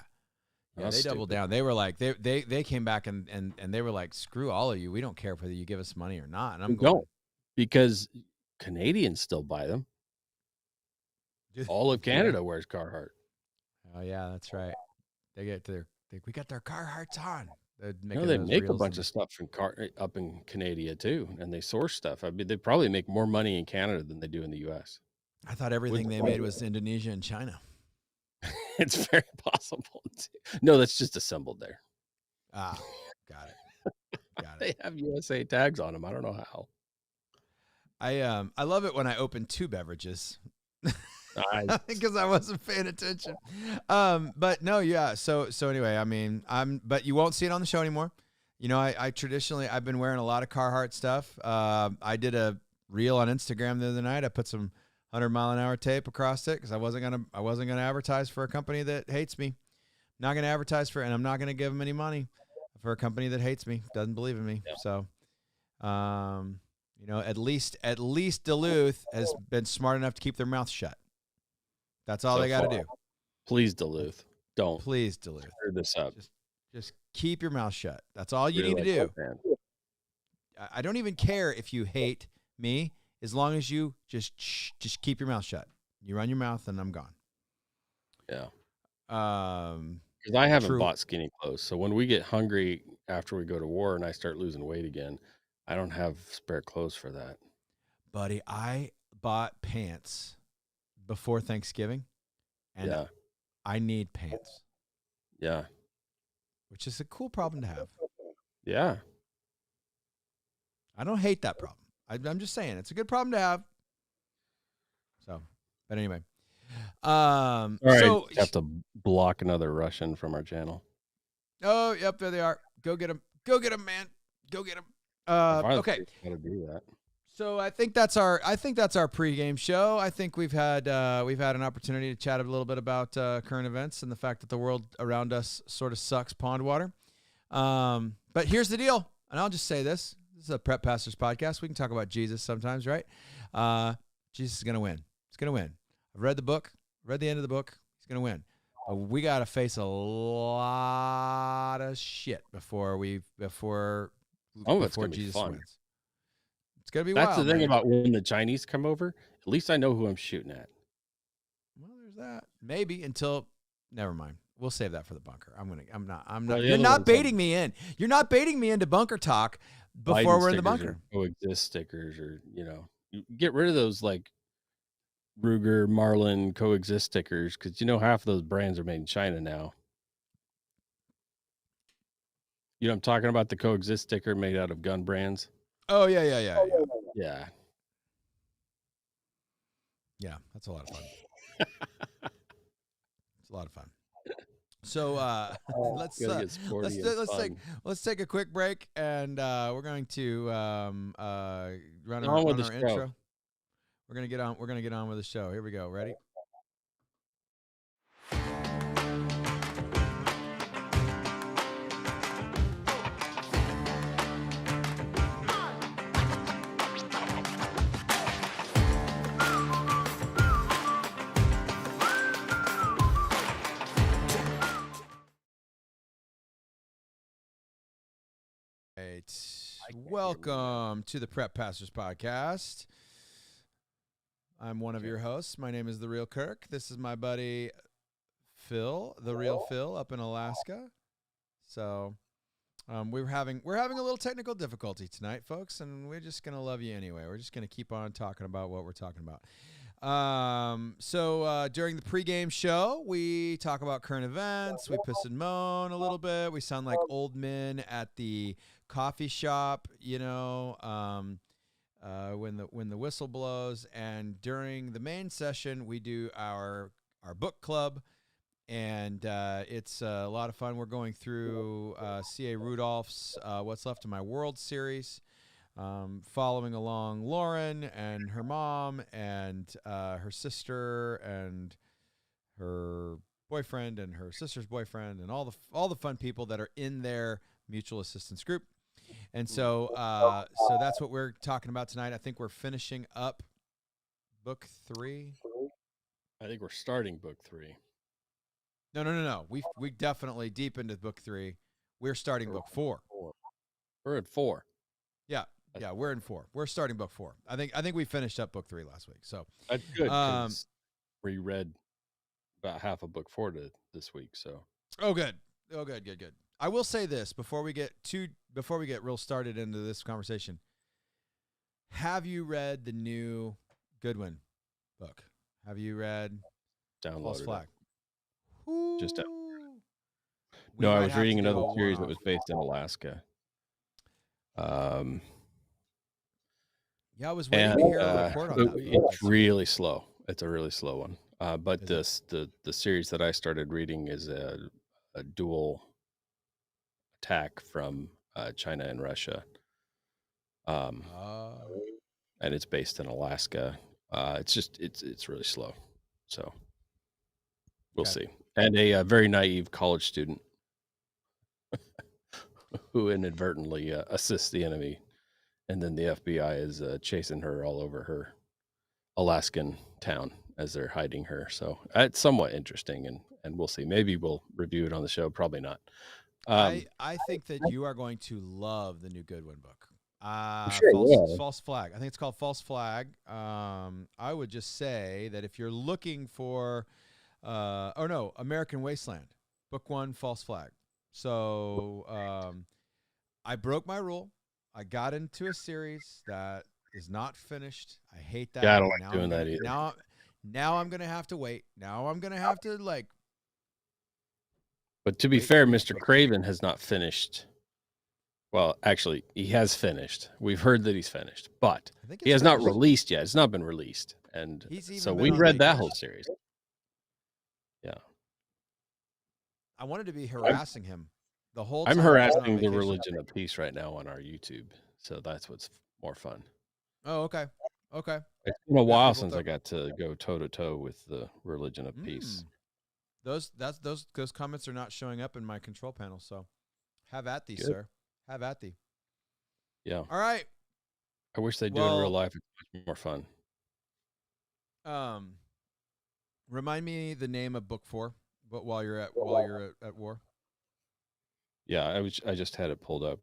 Yeah, they doubled down. They were like, they came back and they were like, "Screw all of you. We don't care whether you give us money or not." And I'm going, because Canadians still buy them. All of Canada wears Carhartt. Oh yeah, that's right. We got their Carhartts on. They make a bunch of stuff up in Canada too, and they source stuff. I mean, they probably make more money in Canada than they do in the U.S. I thought everything they made was Indonesia and China. It's very possible. No, that's just assembled there. Ah, got it. They have USA tags on them. I don't know how. I love it when I open two beverages. Because I wasn't paying attention. But no, yeah. So anyway, I mean, but you won't see it on the show anymore. I traditionally, I've been wearing a lot of Carhartt stuff. I did a reel on Instagram the other night. I put some 100-mile-an-hour tape across it because I wasn't gonna advertise for a company that hates me. Not gonna advertise for, and I'm not gonna give them any money for a company that hates me, doesn't believe in me. Yeah. So, at least Duluth has been smart enough to keep their mouth shut. That's all they got to do. Please, Duluth, don't. Please, Duluth, clear this up. Just keep your mouth shut. That's all you need to do. I don't even care if you hate me, as long as you just keep your mouth shut. You run your mouth, and I'm gone. Yeah. Because I haven't True. bought skinny clothes, so when we get hungry after we go to war and I start losing weight again, I don't have spare clothes for that. Buddy, I bought pants before Thanksgiving, and I need pants. Yeah. Which is a cool problem to have. Yeah. I don't hate that problem. I'm just saying it's a good problem to have. So, but anyway. All right, so have to block another Russian from our channel. Oh, yep, there they are. Go get them. Go get them, man. Go get them. Okay. Gotta do that. So I think that's our pregame show. I think we've had an opportunity to chat a little bit about current events and the fact that the world around us sort of sucks pond water. But here's the deal, and I'll just say this: this is a Prep Pastors podcast. We can talk about Jesus sometimes, right? Jesus is gonna win. He's gonna win. I've read the book. Read the end of the book. He's gonna win. But we gotta face a lot of shit before Jesus wins. It's gonna be wild. That's the thing about when the Chinese come over. At least I know who I'm shooting at. Well, there's that. Maybe until. Never mind. We'll save that for the bunker. I'm not. Well, you're not baiting me in. You're not baiting me into bunker talk before Biden we're in the bunker. Coexist stickers, or you get rid of those like Ruger, Marlin coexist stickers, because half of those brands are made in China now. I'm talking about the coexist sticker made out of gun brands. Oh yeah. Yeah, that's a lot of fun. It's a lot of fun. So let's take a quick break, and we're going to run our intro. We're gonna get on with the show. Here we go. Ready? Welcome to the Prep Pastors Podcast. I'm one of your hosts. My name is The Real Kirk. This is my buddy Phil, The Real Phil, up in Alaska. So we're having a little technical difficulty tonight, folks, and we're just gonna love you anyway. We're just gonna keep on talking about what we're talking about. So during the pregame show, we talk about current events. We piss and moan a little bit. We sound like old men at the coffee shop, when the whistle blows. And during the main session, we do our book club, and it's a lot of fun. We're going through C.A. Rudolph's What's Left of My World series, following along Lauren and her mom and her sister and her boyfriend and her sister's boyfriend and all the fun people that are in their mutual assistance group. And so that's what we're talking about tonight. I think we're finishing up book 3. I think we're starting book 3. No. We definitely deep into book 3. We're starting book 4. We're at 4. Yeah, we're in 4. We're starting book 4. I think we finished up book 3 last week. So that's good, because we read about half of book 4 this week. So good. I will say this before we get real started into this conversation. Have you read the new Goodwin book? Have you read False Flag? Just no, I was reading another series that was based in Alaska. Yeah, I was waiting to hear a report on that. It's really slow. It's a really slow one. But the series that I started reading is a dual attack from China and Russia. And it's based in Alaska. It's really slow. So we'll see. And a very naive college student who inadvertently assists the enemy, and then the FBI is chasing her all over her Alaskan town as they're hiding her. So it's somewhat interesting, and we'll see. Maybe we'll review it on the show. Probably not. I think that you are going to love the new Goodwin book. False Flag. I think it's called False Flag. I would just say that if you're looking for, American Wasteland, book 1, False Flag. So I broke my rule. I got into a series that is not finished. I hate that. Yeah, I don't like doing that either. Now I'm going to have to wait. Now I'm going to have to But to be fair, Mr. Craven has not finished. Well, actually, he has finished. We've heard that he's finished, but he has not released yet. It's not been released. And so we read that whole series. Yeah. I wanted to be harassing him the whole time. I'm harassing the Religion of Peace right now on our YouTube. So that's what's more fun. Oh, okay. It's been a while since I got to go toe-to-toe with the Religion of Peace. Those comments are not showing up in my control panel, so have at thee, sir. Have at thee. Yeah. All right. I wish they'd do it in real life. It's much more fun. Remind me the name of book 4, but while you're at war. Yeah, I just had it pulled up.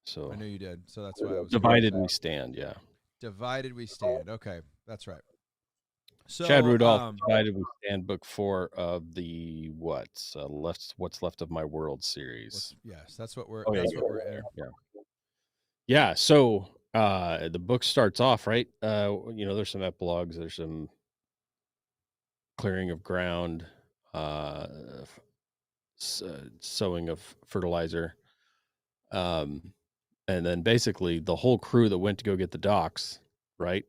So I knew you did. So that's why I was Divided We Stand. Yeah. Divided We Stand. Okay, that's right. So Chad Rudolph, Divided We Stand, book 4 of the What's Left of My World series. Yes, that's what we're. That's what we're in. Yeah. So the book starts off right. There's some epilogues. There's some clearing of ground, sowing of fertilizer, and then basically the whole crew that went to go get the docks, right?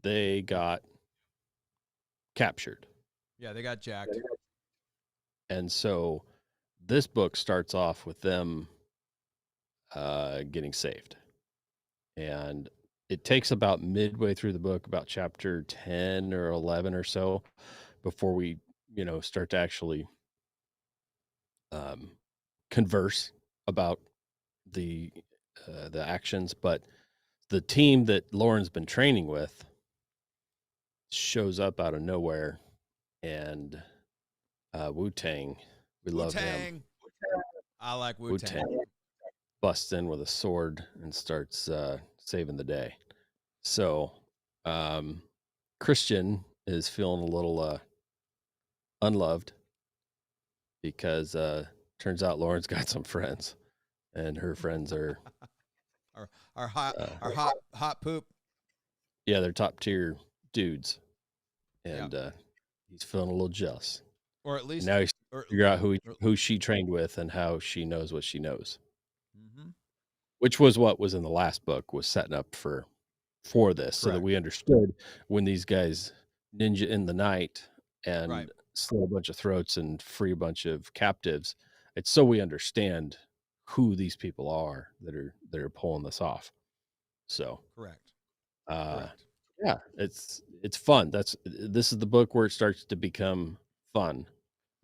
They got captured. Yeah, they got jacked. And so this book starts off with them getting saved. And it takes about midway through the book, about chapter 10 or 11 or so, before we, start to actually converse about the actions. But the team that Lauren's been training with shows up out of nowhere, and Wu-Tang, we love him. I like Wu-Tang. Busts in with a sword and starts saving the day. So Christian is feeling a little unloved because turns out Lauren's got some friends, and her friends are our hot poop. Yeah, they're top tier dudes, and he's feeling a little jealous. Or at least and now he's figure out who she trained with and how she knows what she knows. Mm-hmm. Which was what was in the last book, was setting up for this. Correct. So that we understood when these guys ninja in the night and slit a bunch of throats and free a bunch of captives. It's so we understand who these people are that are pulling this off. So correct. Yeah, it's fun. This is the book where it starts to become fun.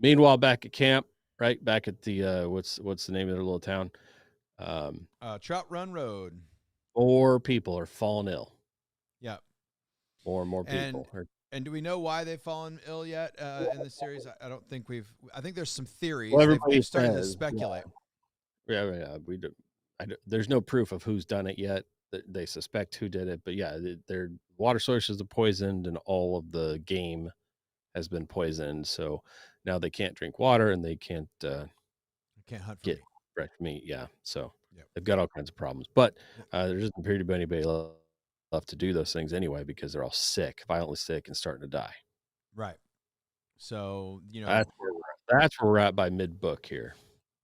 Meanwhile, back at camp, right back at the what's the name of their little town? Trout Run Road. More people are falling ill. Yeah, more and more people. And do we know why they've fallen ill yet in the series? I don't think we've. I think there's some theories. Well, they've started to speculate. Yeah. We do. There's no proof of who's done it yet. They suspect who did it, but yeah, their water sources are poisoned, and all of the game has been poisoned. So now they can't drink water, and they can't hunt for get fresh meat. Yeah, so they've got all kinds of problems. But there doesn't appear to be anybody left to do those things anyway, because they're all sick, violently sick, and starting to die. Right. So that's where we're at by mid book here.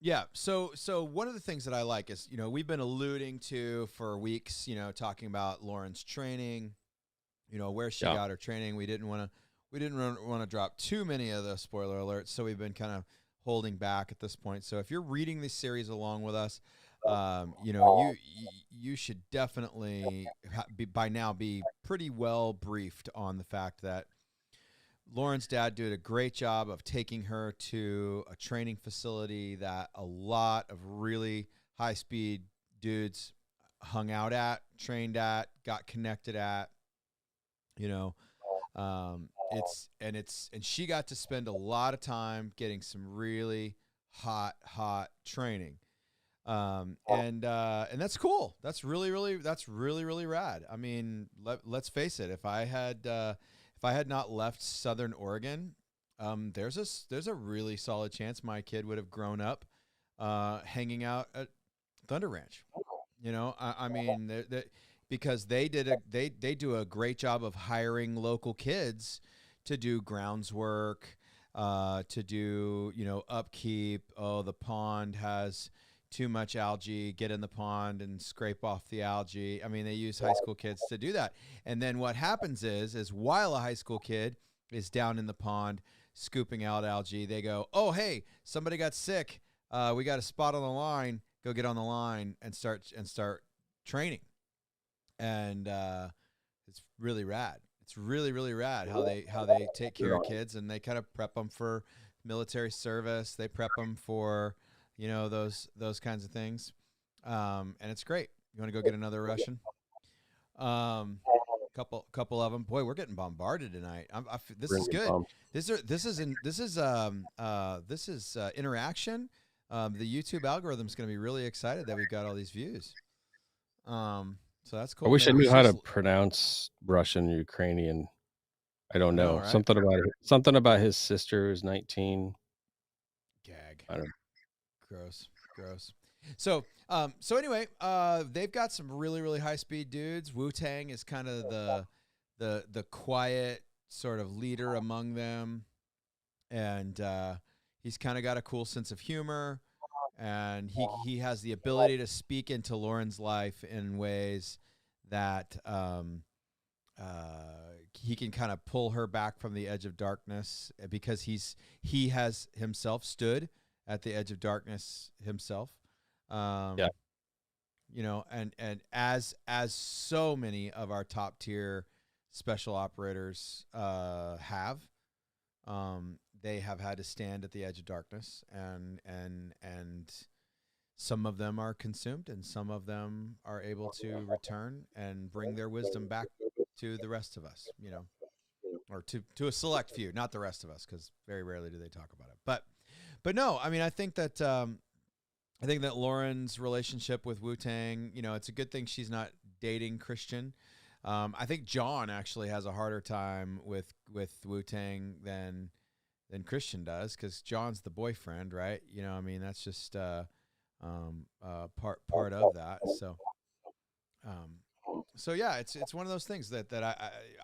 Yeah. So one of the things that I like is, we've been alluding to for weeks, talking about Lauren's training, where she got her training. We didn't want to drop too many of the spoiler alerts, so we've been kind of holding back at this point. So if you're reading this series along with us, you should definitely by now be pretty well briefed on the fact that Lauren's dad did a great job of taking her to a training facility that a lot of really high-speed dudes hung out at, trained at, got connected at. And she got to spend a lot of time getting some really hot training. And that's cool. That's really rad. I mean, let's face it. If I had not left Southern Oregon, there's a really solid chance my kid would have grown up hanging out at Thunder Ranch. I mean, because they do a great job of hiring local kids to do grounds work, to do upkeep. Oh, the pond has too much algae, get in the pond and scrape off the algae. I mean, they use high school kids to do that. And then what happens is while a high school kid is down in the pond scooping out algae, they go, oh, hey, somebody got sick. We got a spot on the line. Go get on the line and start training. And it's really rad. It's really, really rad how they take care of kids, and they kind of prep them for military service. They prep them for those kinds of things, and it's great. You want to go get another Russian? Couple of them. Boy, we're getting bombarded tonight. This is good. This is interaction. The YouTube algorithm is going to be really excited that we've got all these views. So that's cool. I wish I knew how to pronounce Russian, Ukrainian. I don't know. Right? Something about his sister who's 19. Gag. I don't know. Gross. So anyway, they've got some really, really high speed dudes. Wu-Tang is kind of the quiet sort of leader among them, and he's kind of got a cool sense of humor, and he has the ability to speak into Lauren's life in ways that he can kind of pull her back from the edge of darkness because he has himself stood at the edge of darkness himself. Yeah. You know, and as so many of our top tier special operators have, they have had to stand at the edge of darkness, and some of them are consumed, and some of them are able to return and bring their wisdom back to the rest of us, you know, or to a select few, not the rest of us, because very rarely do they talk about it. But no, I mean, I think that Lauren's relationship with Wu-Tang, you know, it's a good thing she's not dating Christian. I think John actually has a harder time with Wu-Tang than Christian does, because John's the boyfriend, right? You know, I mean, that's just part of that. So yeah, it's one of those things that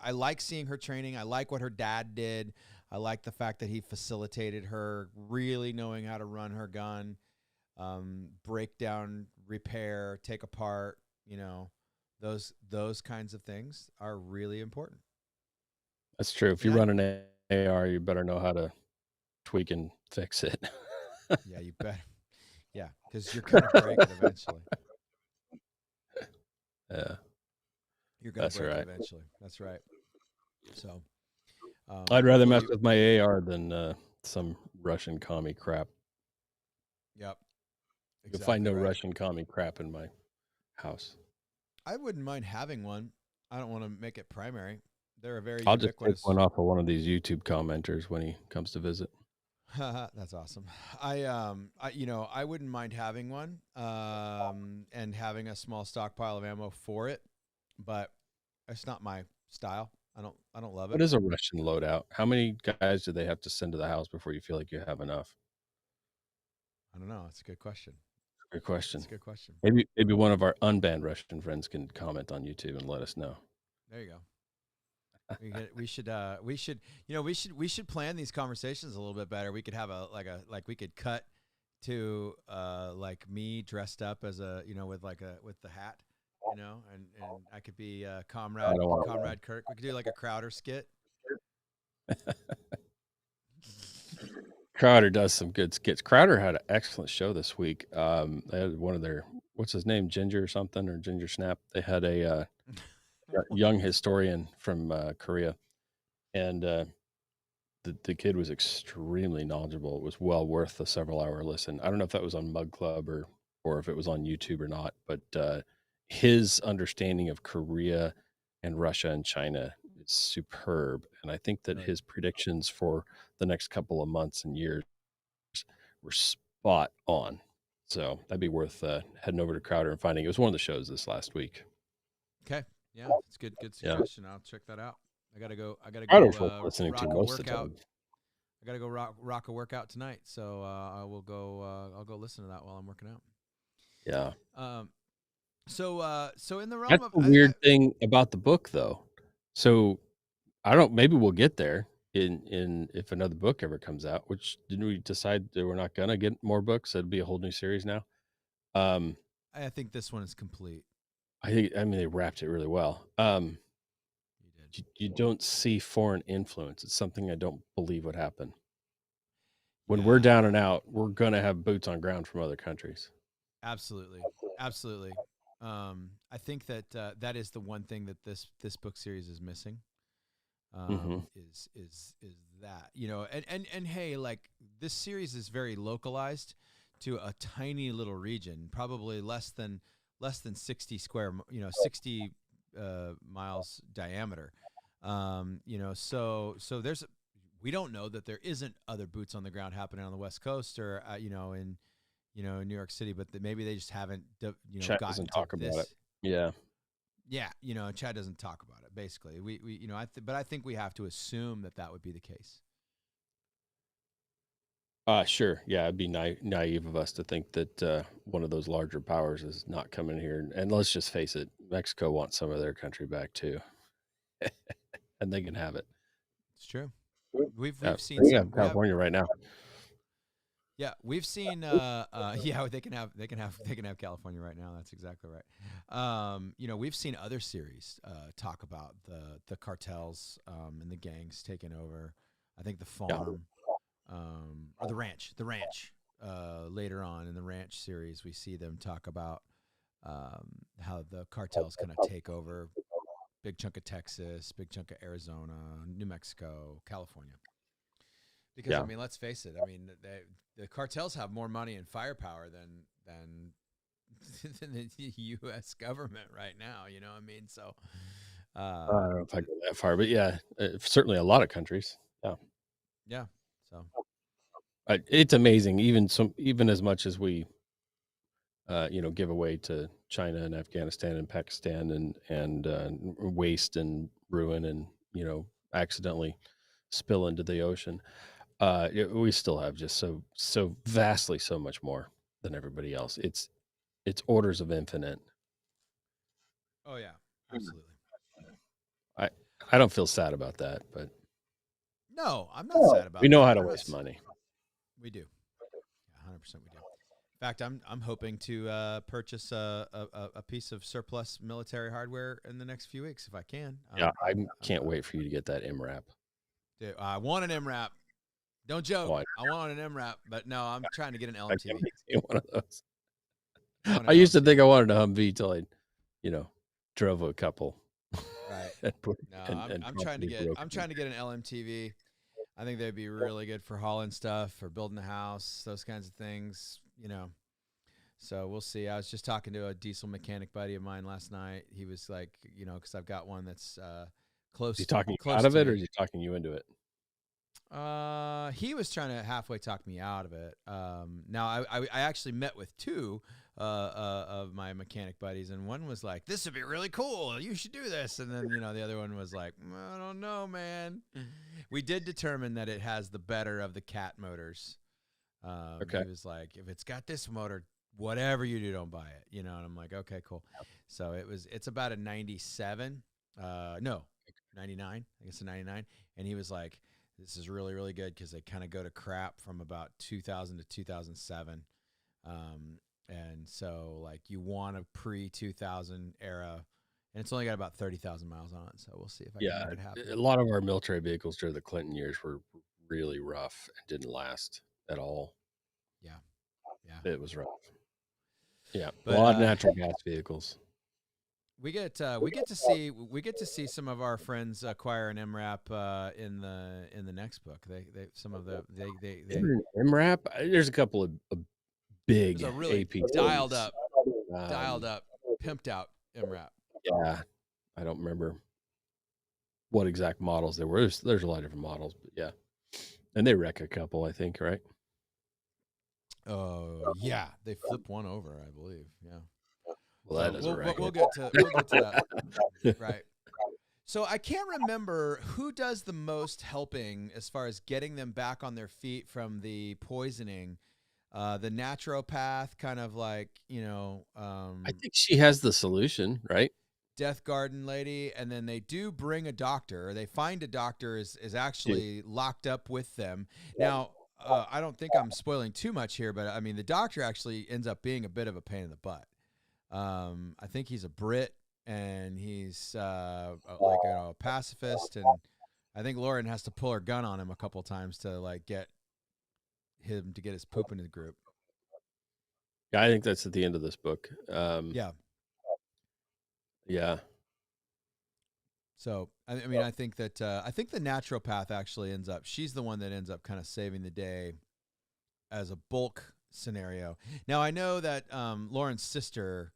I like seeing her training. I like what her dad did. I like the fact that he facilitated her really knowing how to run her gun, break down, repair, take apart. You know, those kinds of things are really important. That's true. If you run an AR, you better know how to tweak and fix it. Yeah, you bet. Yeah, because you're gonna break it eventually. Yeah, you're gonna break it eventually. That's right. So, I'd rather mess with my AR than some Russian commie crap. Yep. Exactly. You'll find no Russian commie crap in my house. I wouldn't mind having one. I don't want to make it primary. They're a very I'll just take one off of one of these YouTube commenters when he comes to visit. That's awesome. I wouldn't mind having one, and having a small stockpile of ammo for it, but it's not my style. I don't love it. What is a Russian loadout? How many guys do they have to send to the house before you feel like you have enough? I don't know. It's a good question. Good question. It's a good question. Maybe one of our unbanned Russian friends can comment on YouTube and let us know. There you go. we should plan these conversations a little bit better. We could have we could cut to like me dressed up as with the hat, and I could be comrade Kirk. We could do like a Crowder skit. Crowder does some good skits. Crowder had an excellent show this week. They had one of their, what's his name, Ginger or something, or Ginger Snap. They had a young historian from Korea, and the kid was extremely knowledgeable. It was well worth the several-hour listen. I don't know if that was on Mug Club or if it was on YouTube or not, but his understanding of Korea and Russia and China is superb. And I think that his predictions for the next couple of months and years were spot on. So that'd be worth heading over to Crowder and finding. It was one of the shows this last week. Okay. Yeah, it's good suggestion. Yeah. I'll check that out. I gotta go listening to most of the time. I gotta go rock a workout tonight. So I will go I'll go listen to that while I'm working out. Yeah. So in the realm That's of the weird thing about the book, though. So I don't. Maybe we'll get there in if another book ever comes out. Which didn't we decide that we're not gonna get more books? It'd be a whole new series now. I think this one is complete. I mean they wrapped it really well. You don't see foreign influence. It's something I don't believe would happen. When we're down and out, we're gonna have boots on ground from other countries. Absolutely. I think that that is the one thing that this book series is missing. Is that, and hey, like, this series is very localized to a tiny little region, probably less than 60 miles diameter. So we don't know that there isn't other boots on the ground happening on the West Coast or in New York City, but maybe they just haven't Chad doesn't talk about it. Yeah. Chad doesn't talk about it. Basically, but I think we have to assume that would be the case. Sure. Yeah, it'd be naive of us to think that one of those larger powers is not coming here. And let's just face it, Mexico wants some of their country back too, and they can have it. It's true. We've seen some California right now. Yeah, we've seen. Yeah, they can have California right now. That's exactly right. We've seen other series talk about the cartels and the gangs taking over. I think the farm or the ranch. The ranch. Later on in the ranch series, we see them talk about how the cartels kind of take over big chunk of Texas, big chunk of Arizona, New Mexico, California. Because I mean, let's face it. I mean, the cartels have more money and firepower than the U.S. government right now. You know what I mean? So I don't know if I go that far, but yeah, certainly a lot of countries. Yeah, yeah. So it's amazing. Even as much as we, give away to China and Afghanistan and Pakistan and waste and ruin and accidentally spill into the ocean. We still have just so vastly so much more than everybody else. It's orders of infinite. oh yeah, absolutely. I don't feel sad about that, but no, I'm not sad about. We know that. how to waste money. We do. 100% we do. In fact, I'm hoping to purchase a piece of surplus military hardware in the next few weeks if I can. Yeah, I can't wait for you to get that MRAP. Dude, I want an MRAP. Don't joke. I want an MRAP, but no, I'm trying to get an LMTV. One of those. I used to think I wanted a Humvee till I, drove a couple. Right. I'm trying to get an LMTV. I think they'd be really good for hauling stuff, for building a house, those kinds of things. So we'll see. I was just talking to a diesel mechanic buddy of mine last night. He was like, because I've got one that's close. Is he talking you out of it, or is he talking you into it? He was trying to halfway talk me out of it. Now I actually met with two of my mechanic buddies, and one was like, "This would be really cool. You should do this." And then the other one was like, "I don't know, man." We did determine that it has the better of the cat motors. Okay. He was like, "If it's got this motor, whatever you do, don't buy it." And I'm like, "Okay, cool." So it's about a 97. No, 99. I guess a 99. And he was like, "This is really, really good because they kind of go to crap from about 2000 to 2007. And so, like, you want a pre-2000 era, and it's only got about 30,000 miles on it. So we'll see if I can make it happen." A lot of our military vehicles during the Clinton years were really rough and didn't last at all. Yeah. It was rough. Yeah, but, a lot of natural gas vehicles. We get to see some of our friends acquire an MRAP in the next book. They MRAP. There's a couple of big a really APs. dialed up, pimped out MRAP. Yeah, I don't remember what exact models there were. There's a lot of different models, but yeah, and they wreck a couple, I think, right? Oh yeah, they flip one over, I believe. Yeah. Well, that doesn't wreck. We'll get to that. Right. So I can't remember who does the most helping as far as getting them back on their feet from the poisoning. The naturopath, kind of like, I think she has the solution, right? Death Garden lady, and then they do bring a doctor. They find a doctor is actually locked up with them. Now, I don't think I'm spoiling too much here, but I mean, the doctor actually ends up being a bit of a pain in the butt. I think he's a Brit, and he's like a pacifist, and I think Lauren has to pull her gun on him a couple times to like get him to get his poop in the group. Yeah, I think that's at the end of this book. Yeah. So I mean, I think that the naturopath actually she's the one that ends up kind of saving the day as a bulk scenario. Now I know that Lauren's sister,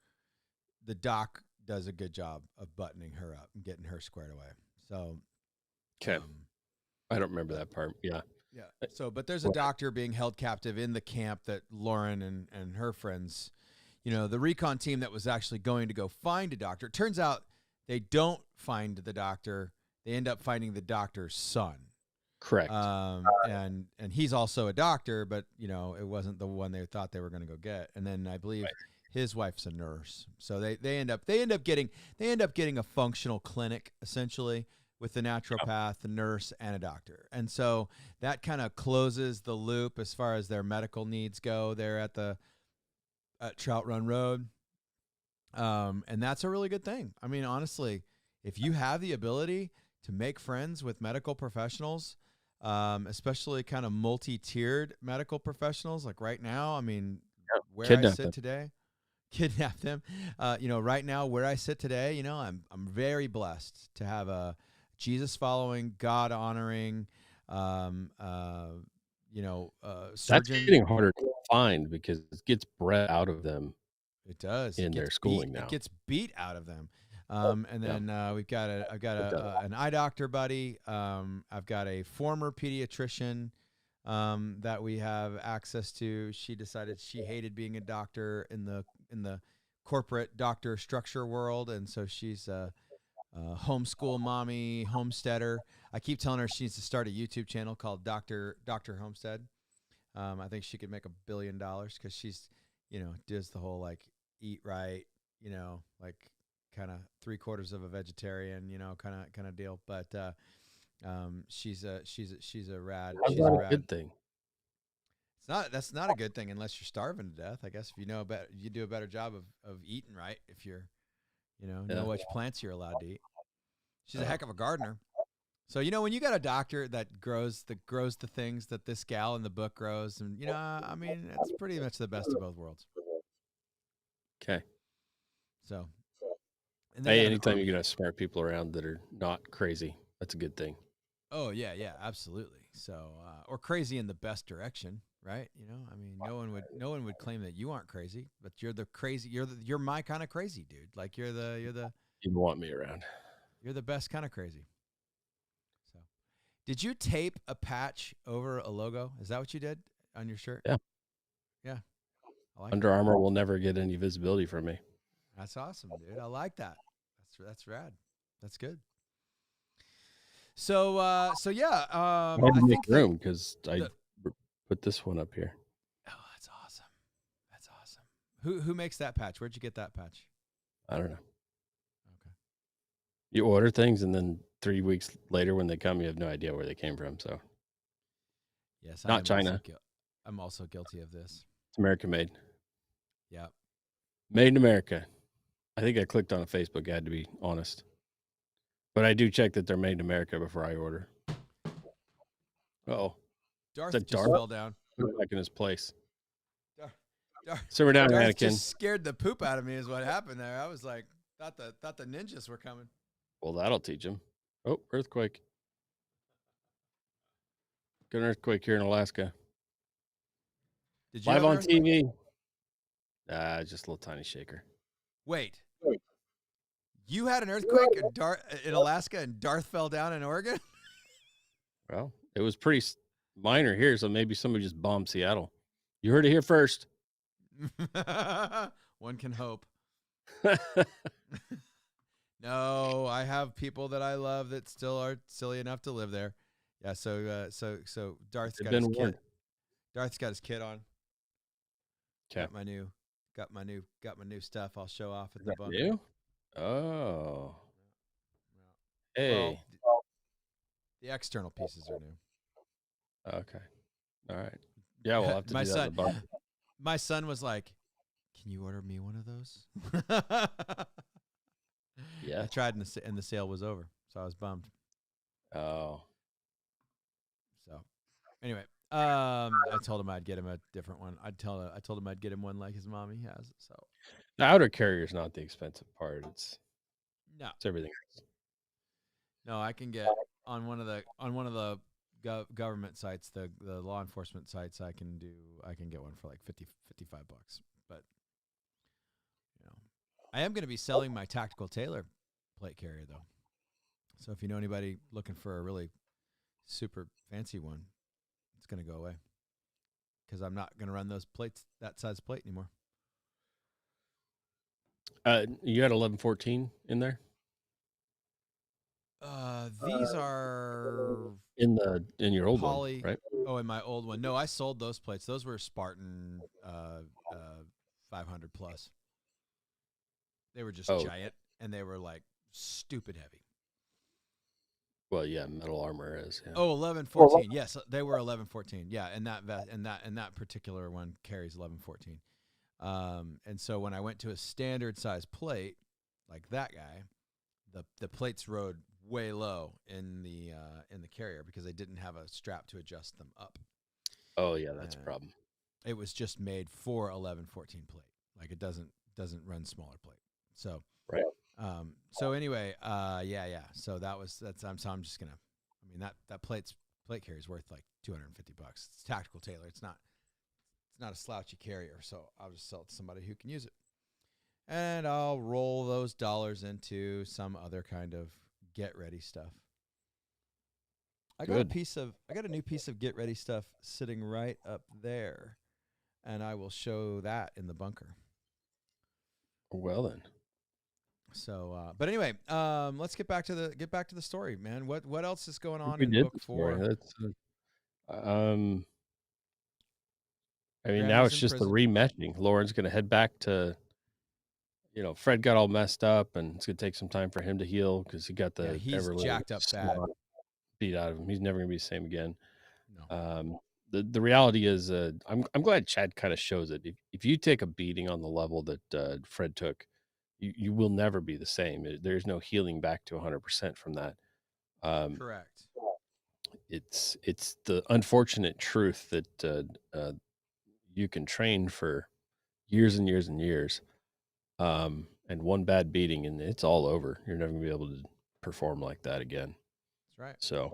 the doc, does a good job of buttoning her up and getting her squared away. So, okay, I don't remember that part. Yeah. So, but there's a doctor being held captive in the camp that Lauren and her friends, the recon team that was actually going to go find a doctor. It turns out they don't find the doctor. They end up finding the doctor's son. Correct. And he's also a doctor, but it wasn't the one they thought they were going to go get. And then I believe his wife's a nurse. So they end up getting a functional clinic essentially with the naturopath, the nurse, and a doctor. And so that kind of closes the loop as far as their medical needs go. They're at Trout Run Road. And that's a really good thing. I mean, honestly, if you have the ability to make friends with medical professionals, especially kind of multi-tiered medical professionals, like right now, I mean, where I sit today, kidnap them. Right now where I sit today, I'm very blessed to have a Jesus following, God honoring, surgeon. That's getting harder to find because it gets bred out of them. It does. In their schooling now. It gets beat out of them. And then I've got an eye doctor buddy. I've got a former pediatrician that we have access to. She decided she hated being a doctor in the corporate doctor structure world, and so she's a homeschool mommy, homesteader. I keep telling her she needs to start a YouTube channel called Dr. Homestead. I think she could make $1 billion because she's, does the whole like eat right, like kind of 3/4 of a vegetarian, kind of deal. But she's a rad. That's not a good thing. That's not a good thing unless you're starving to death. I guess if you know better, you do a better job of eating right. If you're, know which plants you're allowed to eat. She's a heck of a gardener. So, when you got a doctor that grows the things that this gal in the book grows, and, I mean, it's pretty much the best of both worlds. Okay. So, and hey, anytime you can have smart people around that are not crazy, that's a good thing. Oh, yeah, absolutely. So, or crazy in the best direction, right? I mean, no one would claim that you aren't crazy, but you're you're my kind of crazy, dude. Like you're the you want me around. You're the best kind of crazy. So, did you tape a patch over a logo? Is that what you did on your shirt? Yeah. Yeah. I like Under Armour will never get any visibility from me. That's awesome, dude. I like that. That's rad. That's good. So yeah. I had to make room because I put this one up here. Oh, that's awesome. That's awesome. Who makes that patch? Where'd you get that patch? I don't know. You order things, and then 3 weeks later, when they come, you have no idea where they came from. So, yes, not China. I'm also guilty of this. It's American made. Yeah, made in America. I think I clicked on a Facebook ad, to be honest, but I do check that they're made in America before I order. Darth just fell down. Back in his place. Simmer down, Darth Anakin. Just scared the poop out of me. Is what happened there. I was like, thought the ninjas were coming. Well, that'll teach him. Oh, earthquake. Good earthquake here in Alaska. Did you live on TV? Just a little tiny shaker. Wait. You had an earthquake in Alaska and Darth fell down in Oregon? Well, it was pretty minor here, so maybe somebody just bombed Seattle. You heard it here first. One can hope. No, I have people that I love that still are silly enough to live there. Yeah, so Darth's got his kid. Darth's got his kid on. Okay. Got my new stuff. I'll show off at the bunker. New? Oh. Hey. Well, the external pieces are new. Okay. All right. Yeah, we'll have to do that in the bunker. My son was like, "Can you order me one of those?" Yeah. I tried and the sale was over, so I was bummed. Oh. So, anyway, I told him I'd get him a different one. I told him I'd get him one like his mommy has. So, the outer carrier is not the expensive part. It's everything else. No, I can get on one of the government sites, the law enforcement sites. I can get one for like $55. But I am going to be selling my tactical Taylor plate carrier though. So if you know anybody looking for a really super fancy one, it's going to go away because I'm not going to run those plates, that size plate anymore. You had 1114 in there? These are in your old one, right? Oh, in my old one. No, I sold those plates. Those were Spartan 500 plus. They were just giant, and they were like stupid heavy. Well, yeah, metal armor is. Yeah. Oh, 1114. Yes, they were 1114. Yeah, and that particular one carries 1114. And so when I went to a standard size plate like that guy, the plates rode way low in the carrier because they didn't have a strap to adjust them up. Oh yeah, that's a problem. It was just made for 1114 plate. Like it doesn't run smaller plate. So right. So anyway, yeah. So I'm just gonna. I mean that plate carrier is worth like $250. It's tactical Taylor. It's not a slouchy carrier. So I'll just sell it to somebody who can use it, and I'll roll those dollars into some other kind of get ready stuff. I got a new piece of get ready stuff sitting right up there, and I will show that in the bunker. Well then. So, but anyway, let's get back to the story, man. What else is going on in book 4? That's, I mean, now it's just the remeshing. Lauren's going to head back to, Fred got all messed up, and it's going to take some time for him to heal because he got the he's jacked up bad, beat out of him. He's never going to be the same again. No. The reality is, I'm glad Chad kind of shows it. If you take a beating on the level that Fred took, you will never be the same. There's no healing back to 100% from that. Correct. It's the unfortunate truth that you can train for years and years and years, and one bad beating and it's all over. You're never gonna be able to perform like that again. That's right. So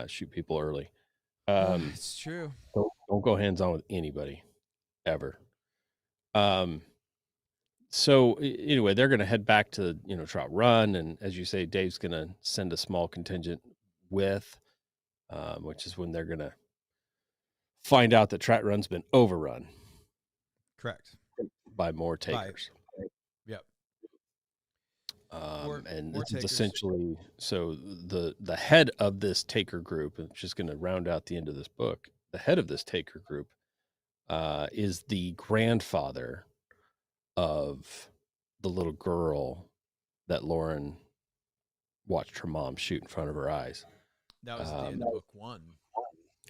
shoot people early. It's true. Don't go hands on with anybody ever. So anyway, they're going to head back to, Trout Run. And as you say, Dave's going to send a small contingent with, which is when they're going to find out that Trout Run's been overrun. Correct. By more takers. Yep. And this is essentially, so the head of this taker group, which is going to round out the end of this book, the head of this taker group is the grandfather of the little girl that Lauren watched her mom shoot in front of her eyes. That was at the end of book 1.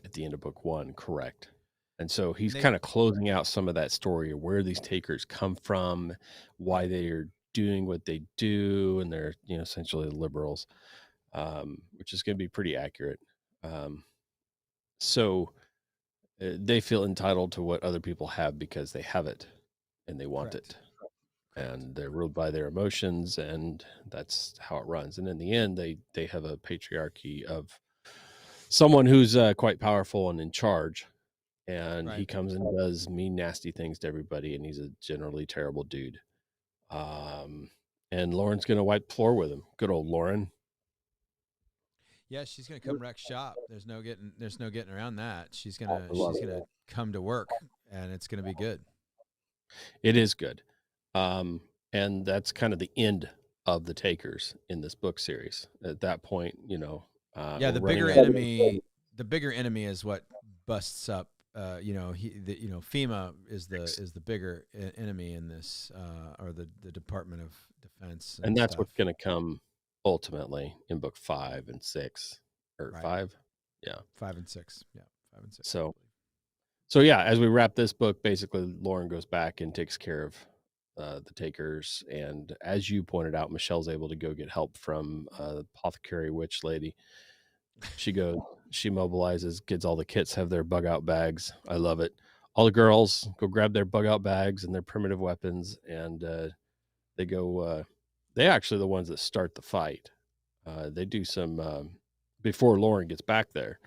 At the end of book 1, correct. And so he's kind of closing out some of that story of where these takers come from, why they are doing what they do, and they're essentially liberals, which is going to be pretty accurate. So they feel entitled to what other people have because they have it and they want it. And they're ruled by their emotions, and that's how it runs. And in the end, they have a patriarchy of someone who's quite powerful and in charge, and he comes and does mean, nasty things to everybody, and he's a generally terrible dude. And Lauren's going to wipe the floor with him. Good old Lauren. Yeah, she's going to come wreck shop. There's no getting around that. She's going to come to work, and it's going to be good. It is good. And that's kind of the end of the takers in this book series. At that point, the bigger enemy is what busts up. FEMA is the bigger enemy in this, or the Department of Defense, and that's what's going to come ultimately in book 5 and 6, or 5, 5 and 6, 5 and 6. So yeah, as we wrap this book, basically Lauren goes back and takes care of the takers, and as you pointed out, Michelle's able to go get help from the apothecary witch lady. She mobilizes, gets all the kits, have their bug out bags. I love it. All the girls go grab their bug out bags and their primitive weapons, and they go. They actually the ones that start the fight. They do some before Lauren gets back there.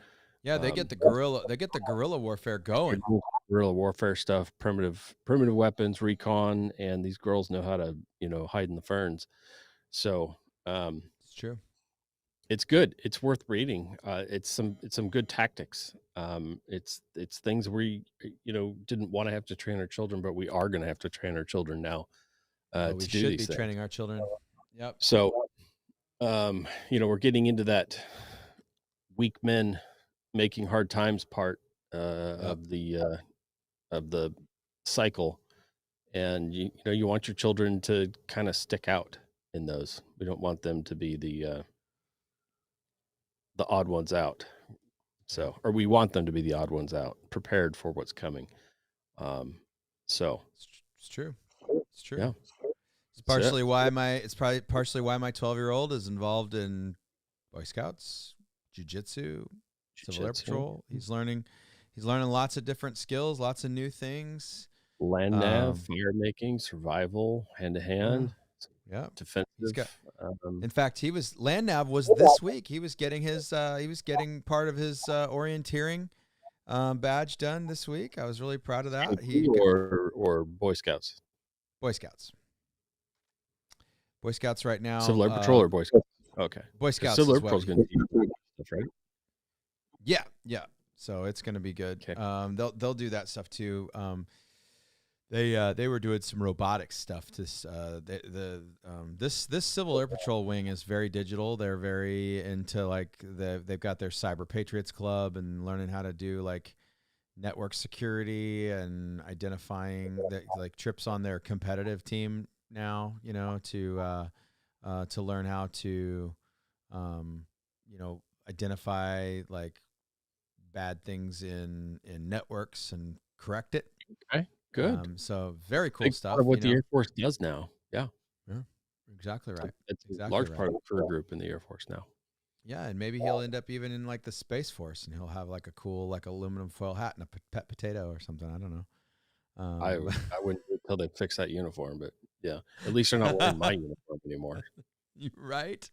Yeah, they get the guerrilla warfare going. Guerrilla warfare stuff, primitive weapons, recon, and these girls know how to hide in the ferns. So it's true. It's good. It's worth reading. It's some good tactics. It's things we didn't want to have to train our children, but we are going to have to train our children now. We should be training our children. Yep. So, we're getting into that weak men making hard times part of the cycle, and you want your children to kind of stick out in those. We don't want them to be the the odd ones out. So, or we want them to be the odd ones out, prepared for what's coming. So it's true. It's true. Yeah. It's partially why it's probably partially why my 12-year-old is involved in Boy Scouts, Jiu-Jitsu, Civil Air Patrol. He's learning lots of different skills, lots of new things. Land nav, fire making, survival, hand to hand. Yeah. Defensive. In fact, land nav was this week. He was getting part of his orienteering badge done this week. I was really proud of that. Or Boy Scouts. Boy Scouts. Boy Scouts right now. Civil Air Patrol or Boy Scouts? Okay. Boy Scouts. Civil Air Patrol is going to do stuff, right? Yeah. So it's going to be good. Okay. They'll do that stuff too. They were doing some robotics stuff. This Civil Air Patrol wing is very digital. They're very into they've got their Cyber Patriots Club and learning how to do network security and identifying trips on their competitive team now. To learn how to identify bad things in networks and correct it. Okay. Good. So very cool stuff. Part of what the Air Force does now. Yeah. Exactly right. It's a large part of the career group in the Air Force now. Yeah, and maybe he'll end up even in the Space Force, and he'll have a cool aluminum foil hat and a pet potato or something. I don't know. I wouldn't until they fix that uniform, but yeah, at least they're not wearing my uniform anymore. Right?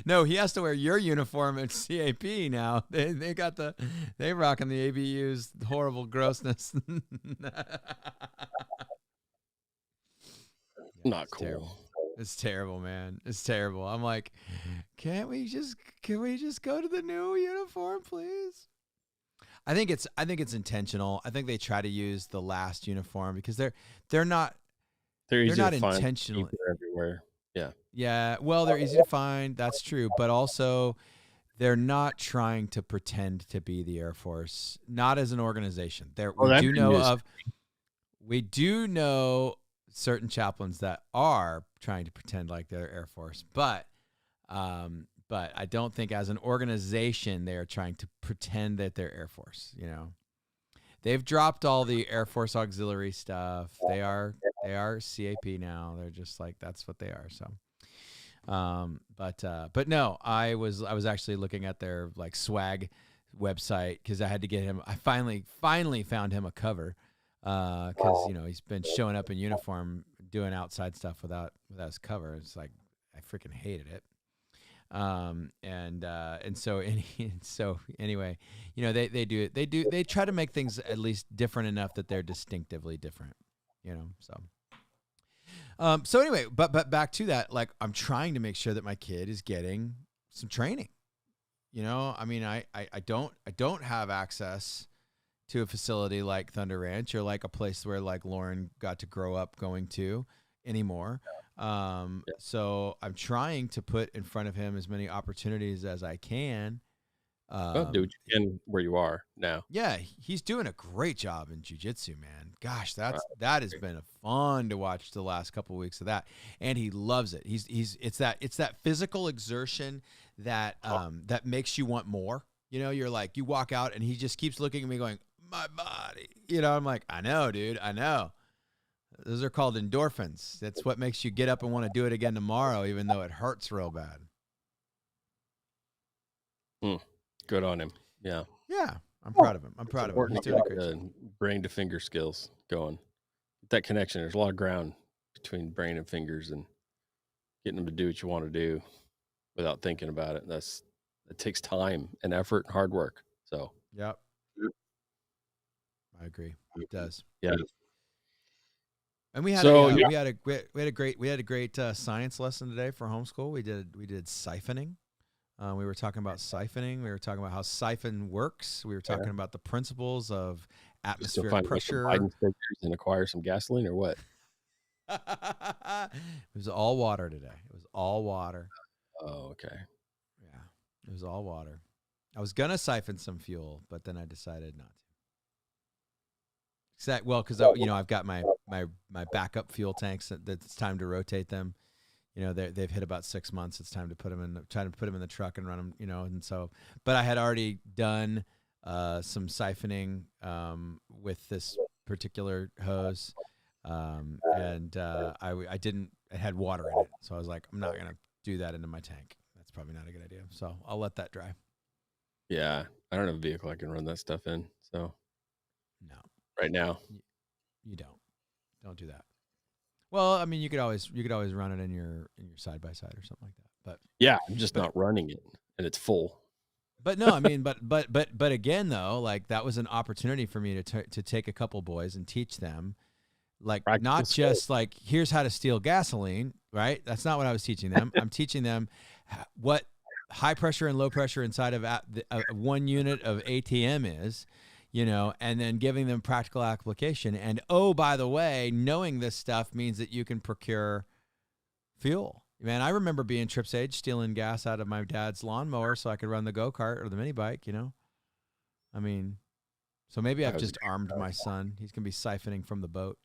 No, he has to wear your uniform at CAP now. They rocking the ABU's horrible grossness. Not cool. Terrible. It's terrible, man. It's terrible. I'm like, can we just go to the new uniform, please? I think it's intentional. I think they try to use the last uniform because they're not intentional everywhere. Yeah. Yeah. Well, they're easy to find. That's true. But also, they're not trying to pretend to be the Air Force. Not as an organization. We do know certain chaplains that are trying to pretend like they're Air Force, but I don't think as an organization they are trying to pretend that they're Air Force. They've dropped all the Air Force auxiliary stuff. They are CAP now. They're just that's what they are. So, but no, I was actually looking at their swag website because I had to get him. I finally found him a cover because he's been showing up in uniform doing outside stuff without his cover. It's I freaking hated it. And so anyway, they try to make things at least different enough that they're distinctively different, so anyway, but back to that, I'm trying to make sure that my kid is getting some training. I mean, I don't have access to a facility like Thunder Ranch or a place where Lauren got to grow up going to anymore. So I'm trying to put in front of him as many opportunities as I can. Do what you can where you are now. Yeah, he's doing a great job in jiu-jitsu, man. Gosh, that has been fun to watch the last couple of weeks of that, and he loves it. It's that physical exertion that that makes you want more. You're you walk out and he just keeps looking at me going, my body. I'm like, I know, dude, I know. Those are called endorphins. That's what makes you get up and want to do it again tomorrow, even though it hurts real bad. Good on him. Yeah. Yeah. I'm proud of him. He's doing a great job. Brain to finger skills going. That connection. There's a lot of ground between brain and fingers and getting them to do what you want to do without thinking about it. It takes time and effort and hard work. So, yep. I agree. It does. Yeah. And we had a great science lesson today for homeschool. We did siphoning. We were talking about siphoning. We were talking about how siphon works. We were talking about the principles of atmospheric pressure. And acquire some gasoline or what? It was all water today. It was all water. Oh, okay. Yeah, it was all water. I was gonna siphon some fuel, but then I decided not to. Well, because I've got my backup fuel tanks that's time to rotate them. they've hit about 6 months. It's time to put them in the truck and run them, and so, but I had already done some siphoning with this particular hose. And it had water in it. So I was like, I'm not going to do that into my tank. That's probably not a good idea. So I'll let that dry. Yeah. I don't have a vehicle I can run that stuff in. So no, right now you don't do that. Well, I mean, you could always run it in your side by side or something like that. But yeah, I'm just not running it and it's full. But no, I mean, but again, though, like that was an opportunity for me to take a couple boys and teach them, like practical not skills. Just like here's how to steal gasoline, right? That's not what I was teaching them. I'm teaching them what high pressure and low pressure inside of 1 unit of ATM is, and then giving them practical application. And oh, by the way, knowing this stuff means that you can procure fuel. Man, I remember being Trips age, stealing gas out of my dad's lawnmower so I could run the go-kart or the mini bike, I mean, so maybe I've just armed my son. He's going to be siphoning from the boat.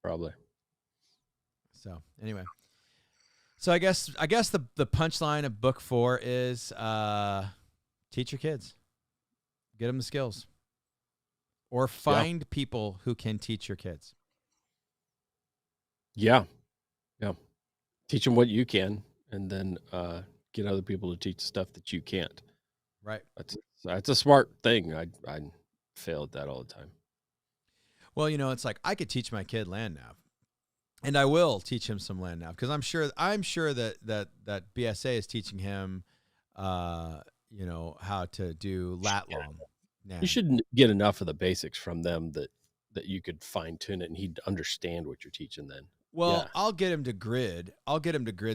Probably. So anyway, so I guess the punchline of book 4 is teach your kids. Get them the skills. Or find people who can teach your kids. Yeah. Yeah. Teach them what you can, and then get other people to teach stuff that you can't. Right. That's a smart thing. I fail at that all the time. Well, it's like I could teach my kid land nav, and I will teach him some land nav because I'm sure that BSA is teaching him, how to do lat long. Nav. You should get enough of the basics from them that you could fine tune it, and he'd understand what you're teaching then. Well, yeah. I'll get him to grid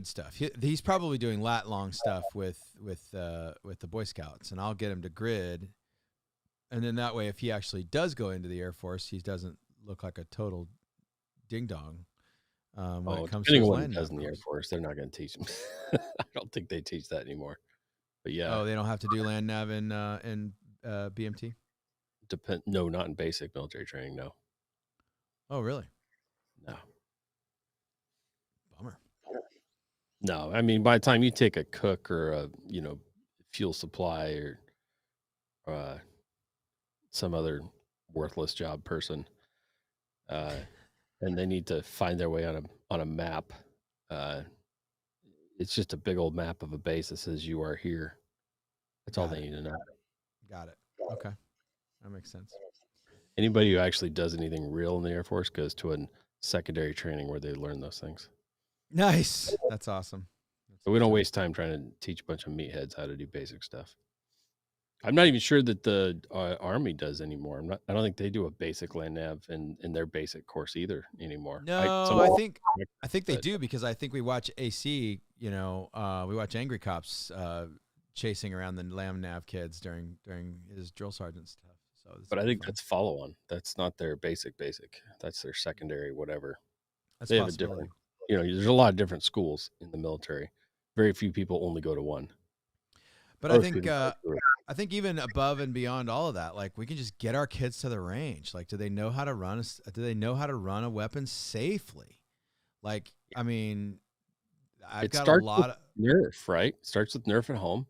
stuff. He's probably doing lat long stuff with the Boy Scouts, and I'll get him to grid. And then that way, if he actually does go into the Air Force, he doesn't look like a total ding dong. When it comes to what he does in the Air Force, they're not going to teach him. I don't think they teach that anymore. But yeah. Oh, they don't have to do land nav in BMT? No, not in basic military training. No. Oh, really? No. Bummer. No, I mean, by the time you take a cook or a fuel supply or some other worthless job person, and they need to find their way on a map, it's just a big old map of a base that says you are here. That's all they need to know. Got it. Okay, that makes sense. Anybody who actually does anything real in the Air Force goes to a secondary training where they learn those things. Nice. That's awesome. So we don't waste time trying to teach a bunch of meatheads how to do basic stuff. I'm not even sure that the Army does anymore. I don't think they do a basic land nav in their basic course either anymore. No, I think they do because I think we watch AC. We watch Angry Cops chasing around the land nav kids during his drill sergeant stuff. So, but I think that's follow on. That's not their basic. That's their secondary whatever. That's they have a different. There's a lot of different schools in the military. Very few people only go to one. But I think even above and beyond all of that, like we can just get our kids to the range. Like, do they know how to run a weapon safely? Like, I mean, I've got a lot of Nerf, right? It starts with Nerf at home.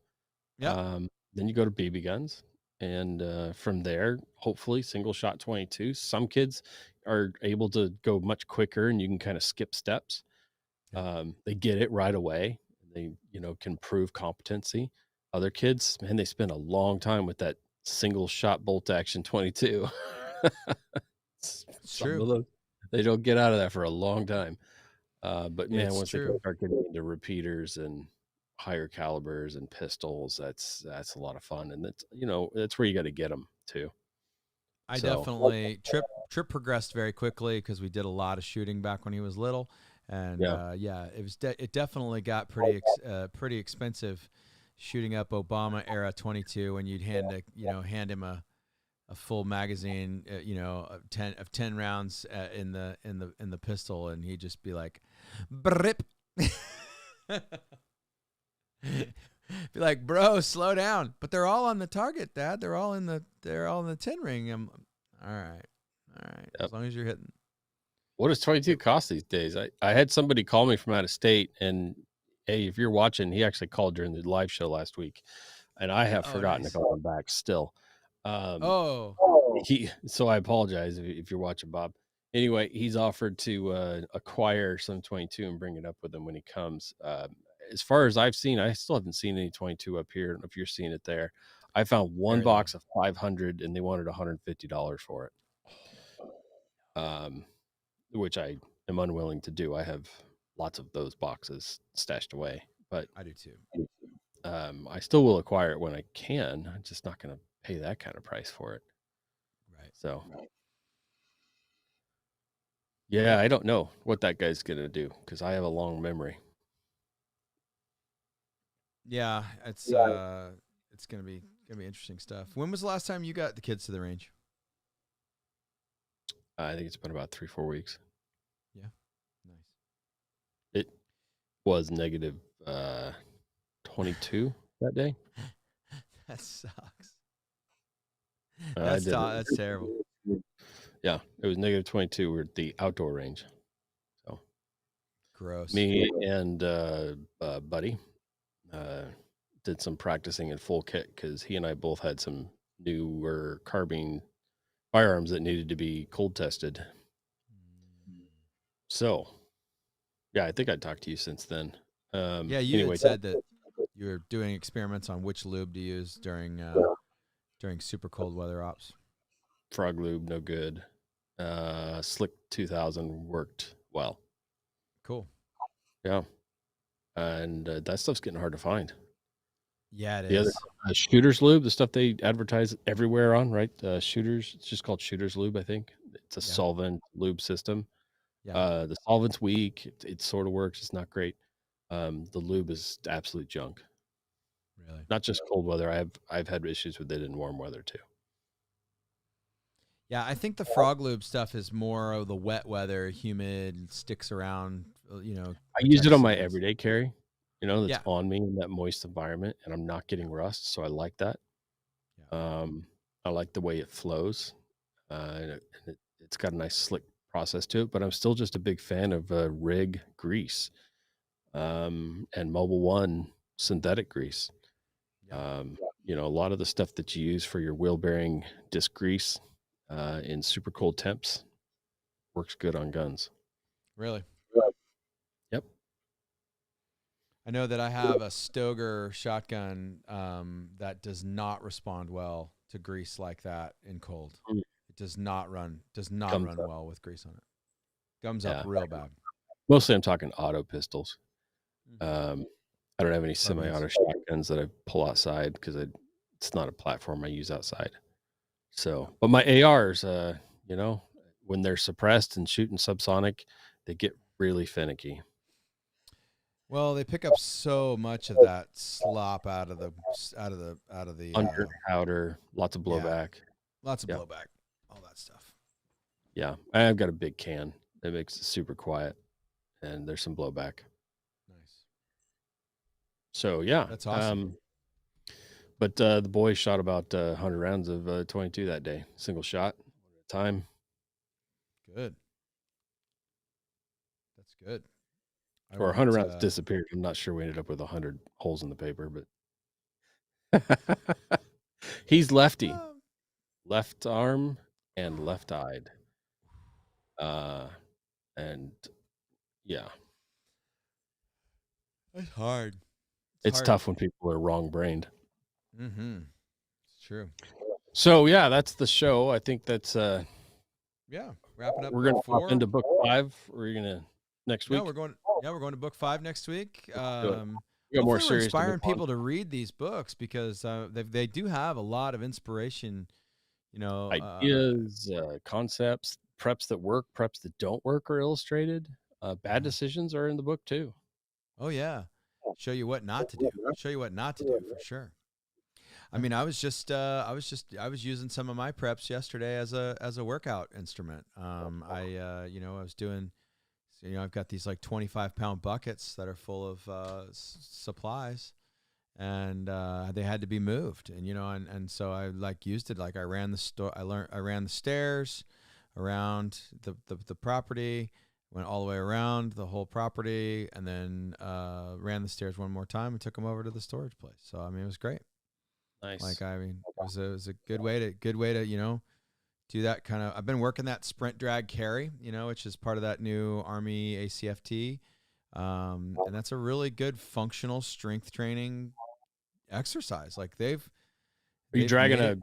Yeah. Then you go to BB guns, and from there, hopefully, single shot 22. Some kids are able to go much quicker, and you can kind of skip steps. They get it right away. They, can prove competency. Other kids, man, they spend a long time with that single shot bolt action 22. It's true. They don't get out of that for a long time. But man, once they start getting into repeaters and higher calibers and pistols, that's a lot of fun. And that's, that's where you got to get them too. Definitely Trip progressed very quickly because we did a lot of shooting back when he was little. And it definitely got pretty expensive shooting up Obama era 22 when you'd hand him a full magazine, of 10 rounds in the pistol, and he'd just be like, "Brip." Be like, "Bro, slow down." But they're all on the target, Dad. They're all in the 10 ring. All right. Yep. As long as you're hitting. what does 22 cost these days? I had somebody call me from out of state, and hey, if you're watching, he actually called during the live show last week, and I have forgotten to call him back still. So I apologize if you're watching, Bob. Anyway, he's offered to acquire some 22 and bring it up with him when he comes. As far as I've seen, I still haven't seen any 22 up here. I don't know if you're seeing it there. I found one box of 500, and they wanted $150 for it. Which I am unwilling to do. I have lots of those boxes stashed away, but I do too. I still will acquire it when I can. I'm just not going to pay that kind of price for it. Right. So, yeah, I don't know what that guy's going to do because I have a long memory. Yeah, it's gonna be interesting stuff. When was the last time you got the kids to the range? I think it's been about 3-4 weeks. Yeah, nice. It was negative 22 that day. That sucks. That's terrible. Yeah, it was negative 22. We're at the outdoor range. So gross. Me and Buddy did some practicing in full kit because he and I both had some newer carbine firearms that needed to be cold tested. So, yeah, I think I talked to you since then. You had said that you were doing experiments on which lube to use during super cold weather ops. Frog lube, no good. Slick 2000 worked well. Cool. Yeah. And that stuff's getting hard to find. Yeah, it is. Other, Shooters lube, the stuff they advertise everywhere on, right? Shooters, it's just called Shooters lube, I think. It's a solvent lube system. Yeah. The solvent's weak. It sort of works. It's not great. The lube is absolute junk. Really? Not just cold weather. I've had issues with it in warm weather too. Yeah, I think the frog lube stuff is more of the wet weather, humid, sticks around, I use it on my everyday carry, that's on me in that moist environment, and I'm not getting rust, so I like that. Yeah. I like the way it flows. And it's got a nice slick process to it, but I'm still just a big fan of rig grease and Mobile One synthetic grease. Yeah. A lot of the stuff that you use for your wheel bearing disc grease in super cold temps works good on guns. Really? Yep. I know that I have a Stoger shotgun that does not respond well to grease like that in cold. It does not run well with grease on it. Gums up real bad. Mostly I'm talking auto pistols. I don't have any semi-auto shotguns that I pull outside because it's not a platform I use outside. So, but my ARs, when they're suppressed and shooting subsonic, they get really finicky. Well, they pick up so much of that slop out of the under powder, lots of blowback. Lots of blowback, all that stuff. Yeah, I've got a big can that makes it super quiet, and there's some blowback. Nice. So yeah, that's awesome. But the boys shot about 100 rounds of 22 that day, single shot at a time. Good. That's good. Or 100 rounds disappeared. I'm not sure we ended up with 100 holes in the paper, but he's lefty, left arm and left-eyed. And yeah, it's hard. It's tough when people are wrong-brained. Mm-hmm. It's true. So yeah, that's the show. I think that's wrapping up. We're gonna hop into book 5. We're gonna next week. No, we're going to book 5 next week. We got more serious. Inspiring people to read these books because they do have a lot of inspiration. Ideas, concepts, preps that work, preps that don't work are illustrated. Bad decisions are in the book too. Oh yeah, show you what not to do. Show you what not to do for sure. I mean, I was using some of my preps yesterday as a workout instrument. I was doing, I've got these like 25-pound buckets that are full of supplies, and they had to be moved, and so I used it. Like I ran the stairs around the property, went all the way around the whole property, and then ran the stairs one more time and took them over to the storage place. So I mean, it was great. Nice. Like, I mean, it was a good way to do that kind of. I've been working that sprint drag carry, which is part of that new Army ACFT, and that's a really good functional strength training exercise. Like Are you dragging a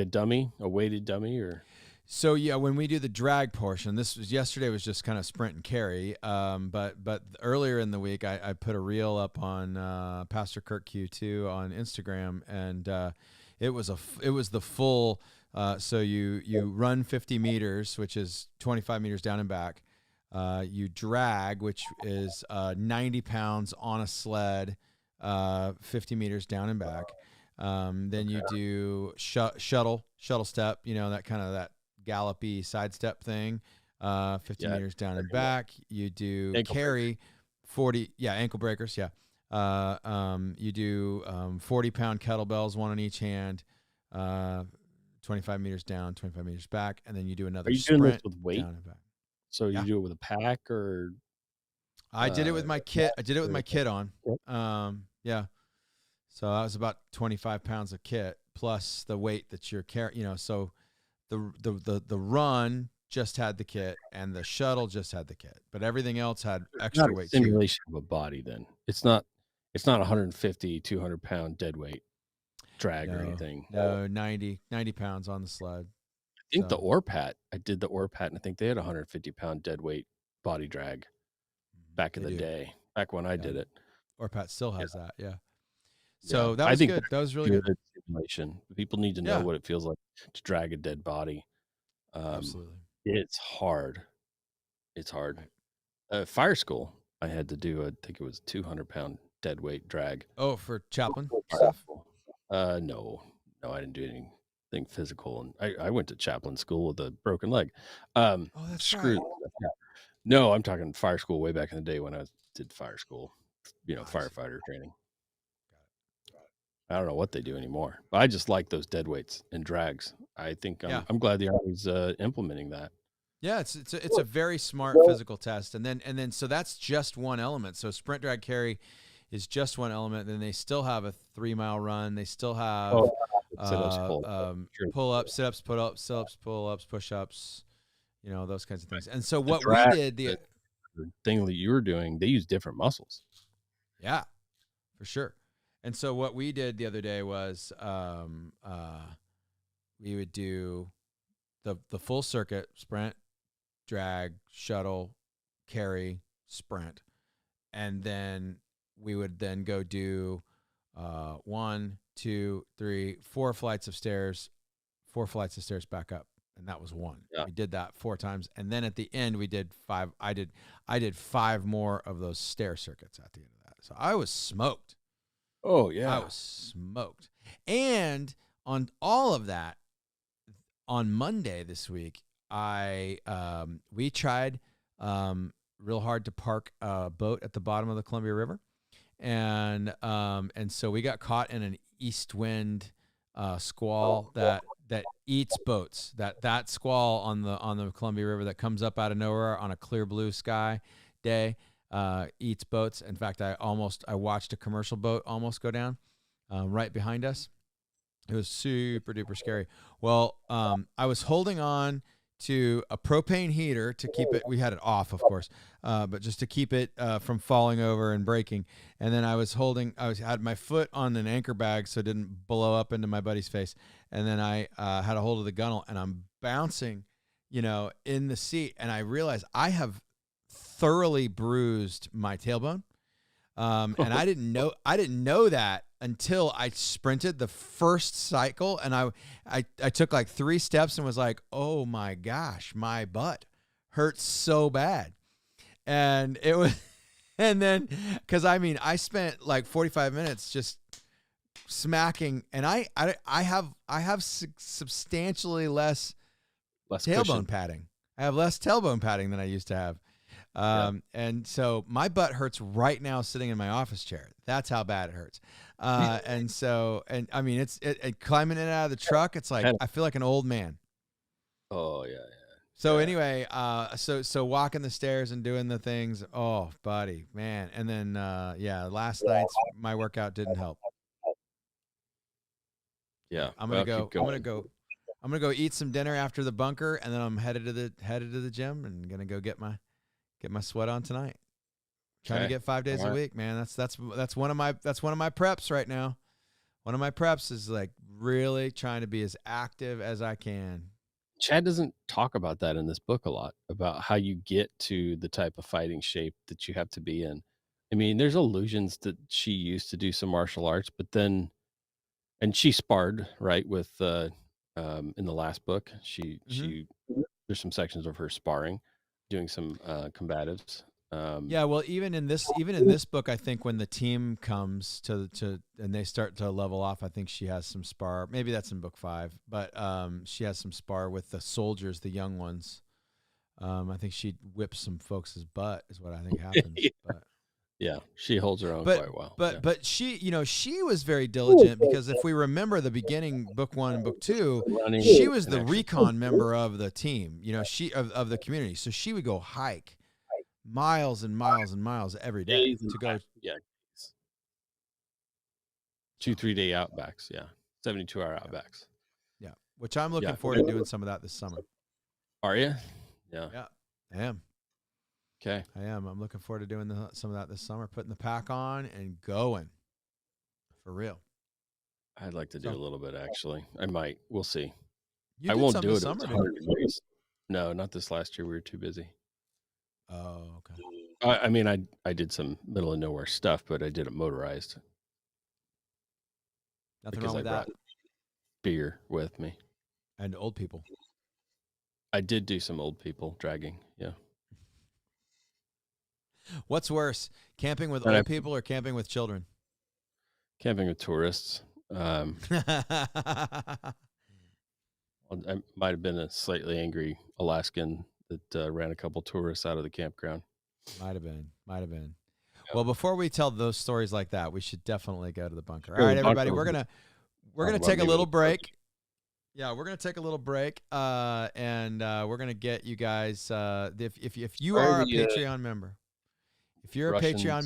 dummy, a weighted dummy, or? So yeah, when we do the drag portion, yesterday was just kind of sprint and carry. But earlier in the week, I put a reel up on Pastor Kirk Q2 on Instagram, and it was the full. So you run 50 meters, which is 25 meters down and back. You drag, which is 90 pounds on a sled, 50 meters down and back. Then you do shuttle step, that kind of that gallopy sidestep thing, 50 meters down and back. You do ankle carry, 40, ankle breakers, you do 40-pound kettlebells, one on each hand, 25 meters down, 25 meters back, and then you do another sprint. Doing this with weight? Down and back. So you do it with a pack, or? I did it with my kit. I did it with my kit on. Yeah. So that was about 25 pounds of kit plus the weight that you're carrying. So the run just had the kit and the shuttle just had the kit, but everything else had extra weight. Simulation of a body. Then it's not 150, 200 pound dead weight drag or anything. No, 90 pounds on the sled. I think the Orpat. I did the Orpat, and I think they had 150 pound dead weight body drag back in the day. Back when I did it. Orpat still has that. Yeah. So that was good. That was really good. Simulation. People need to know what it feels like to drag a dead body. Absolutely. It's hard. It's hard. Fire school, I had to do, I think it was 200 pound dead weight drag. Oh, for chaplain stuff? No, I didn't do anything physical. And I went to chaplain school with a broken leg. Oh, that's right. No, I'm talking fire school way back in the day when I did fire school, firefighter training. I don't know what they do anymore, but I just like those dead weights and drags. I think I'm glad the Army's implementing that. Yeah, it's a very smart physical test, and then so that's just one element. So sprint, drag, carry is just one element. Then they still have a 3-mile run. They still have pull-ups, sit-ups, pull-ups, push-ups. Those kinds of things. And so what we did, the thing that you were doing, they use different muscles. Yeah, for sure. And so what we did the other day was we would do the full circuit: sprint, drag, shuttle, carry, sprint. And then we would then go do 1, 2, 3, 4 flights of stairs back up. And that was one. Yeah. We did that 4 times. And then at the end we did 5. I did 5 more of those stair circuits at the end of that. So I was smoked. Oh, yeah. I was smoked. And on all of that, on Monday this week, we tried real hard to park a boat at the bottom of the Columbia River. And so we got caught in an east wind squall that eats boats. That squall on the Columbia River that comes up out of nowhere on a clear blue sky day eats boats. In fact, I watched a commercial boat almost go down right behind us. It was super duper scary. Well, I was holding on to a propane heater to keep it. We had it off, of course, but just to keep it from falling over and breaking. And then I had my foot on an anchor bag so it didn't blow up into my buddy's face. And then I had a hold of the gunnel, and I'm bouncing, in the seat. And I realized I have thoroughly bruised my tailbone. And I didn't know that until I sprinted the first cycle, and I took like 3 steps and was like, oh my gosh, my butt hurts so bad. And it was, and then, cause I spent like 45 minutes just smacking, and I have substantially less tailbone cushion. padding. I have less tailbone padding than I used to have. And so my butt hurts right now sitting in my office chair. That's how bad it hurts. And it's climbing in and out of the truck. It's like, I feel like an old man. Oh yeah. So anyway, so walking the stairs and doing the things. Oh, buddy, man. And then last night's my workout didn't help. Yeah, I'm gonna go eat some dinner after the bunker, and then I'm headed to the gym and gonna go get my sweat on tonight. Trying to get 5 days a week, man. That's one of my preps right now. One of my preps is like really trying to be as active as I can. Chad doesn't talk about that in this book a lot, about how you get to the type of fighting shape that you have to be in. I mean, there's allusions that she used to do some martial arts, but then, and she sparred, right, with in the last book. She there's some sections of her sparring, doing some combatives. Well, even in this book, I think when the team comes to and they start to level off, I think she has some spar. Maybe that's in book 5, but she has some spar with the soldiers, the young ones. I think she whips some folks' butt, is what I think happens. But yeah, she holds her own quite well. But she, she was very diligent, because if we remember the beginning, book 1 and book 2, she was the recon member of the team. She of the community, so she would go hike miles and miles and miles every day to go. 2-3 day outbacks. Yeah. 72-hour outbacks. Yeah. Which I'm looking forward to doing some of that this summer. Are you? Yeah. I am. Okay. I am. I'm looking forward to doing some of that this summer, putting the pack on and going for real. I'd like to do a little bit, actually. I might. We'll see. I won't do it. Summer, 100 degrees. No, not this last year. We were too busy. Oh, okay. I mean, I did some middle of nowhere stuff, but I did it motorized. Nothing wrong with that. Beer with me. And old people. I did do some old people dragging. Yeah. What's worse, camping with old people or camping with children? Camping with tourists. I might have been a slightly angry Alaskan that ran a couple tourists out of the campground. Might have been. Yeah. Well, before we tell those stories like that, we should definitely go to the bunker. All right, everybody, we're gonna take a little break. Yeah, we're gonna take a little break, and we're gonna get you guys. If you are a Patreon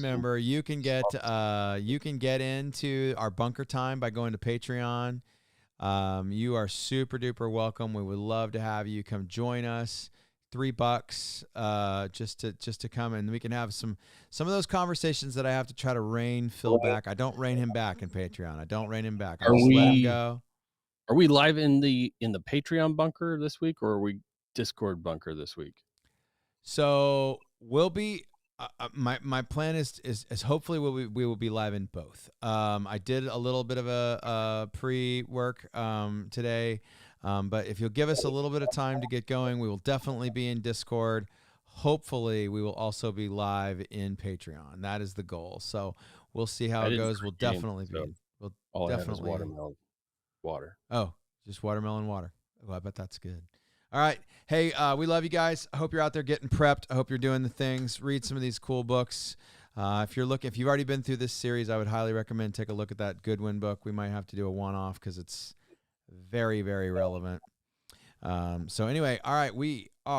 member, you can get into our bunker time by going to Patreon. You are super duper welcome. We would love to have you come join us. $3, just to come, and we can have some of those conversations that I have to try to rein Phil back. I don't rein him back in Patreon. I don't rein him back. I just let him go. Are we live in the Patreon bunker this week, or are we Discord bunker this week? So we'll be. My plan is hopefully we will be live in both. I did a little bit of a pre-work today, but if you'll give us a little bit of time to get going, we will definitely be in Discord. Hopefully, we will also be live in Patreon. That is the goal. So we'll see how it goes. We'll definitely be. We'll definitely watermelon water. Oh, just watermelon water. Oh, I bet that's good. All right. Hey, we love you guys. I hope you're out there getting prepped. I hope you're doing the things. Read some of these cool books. If you've already been through this series, I would highly recommend take a look at that Goodwin book. We might have to do a one-off because it's very, very relevant. So anyway, all right, we are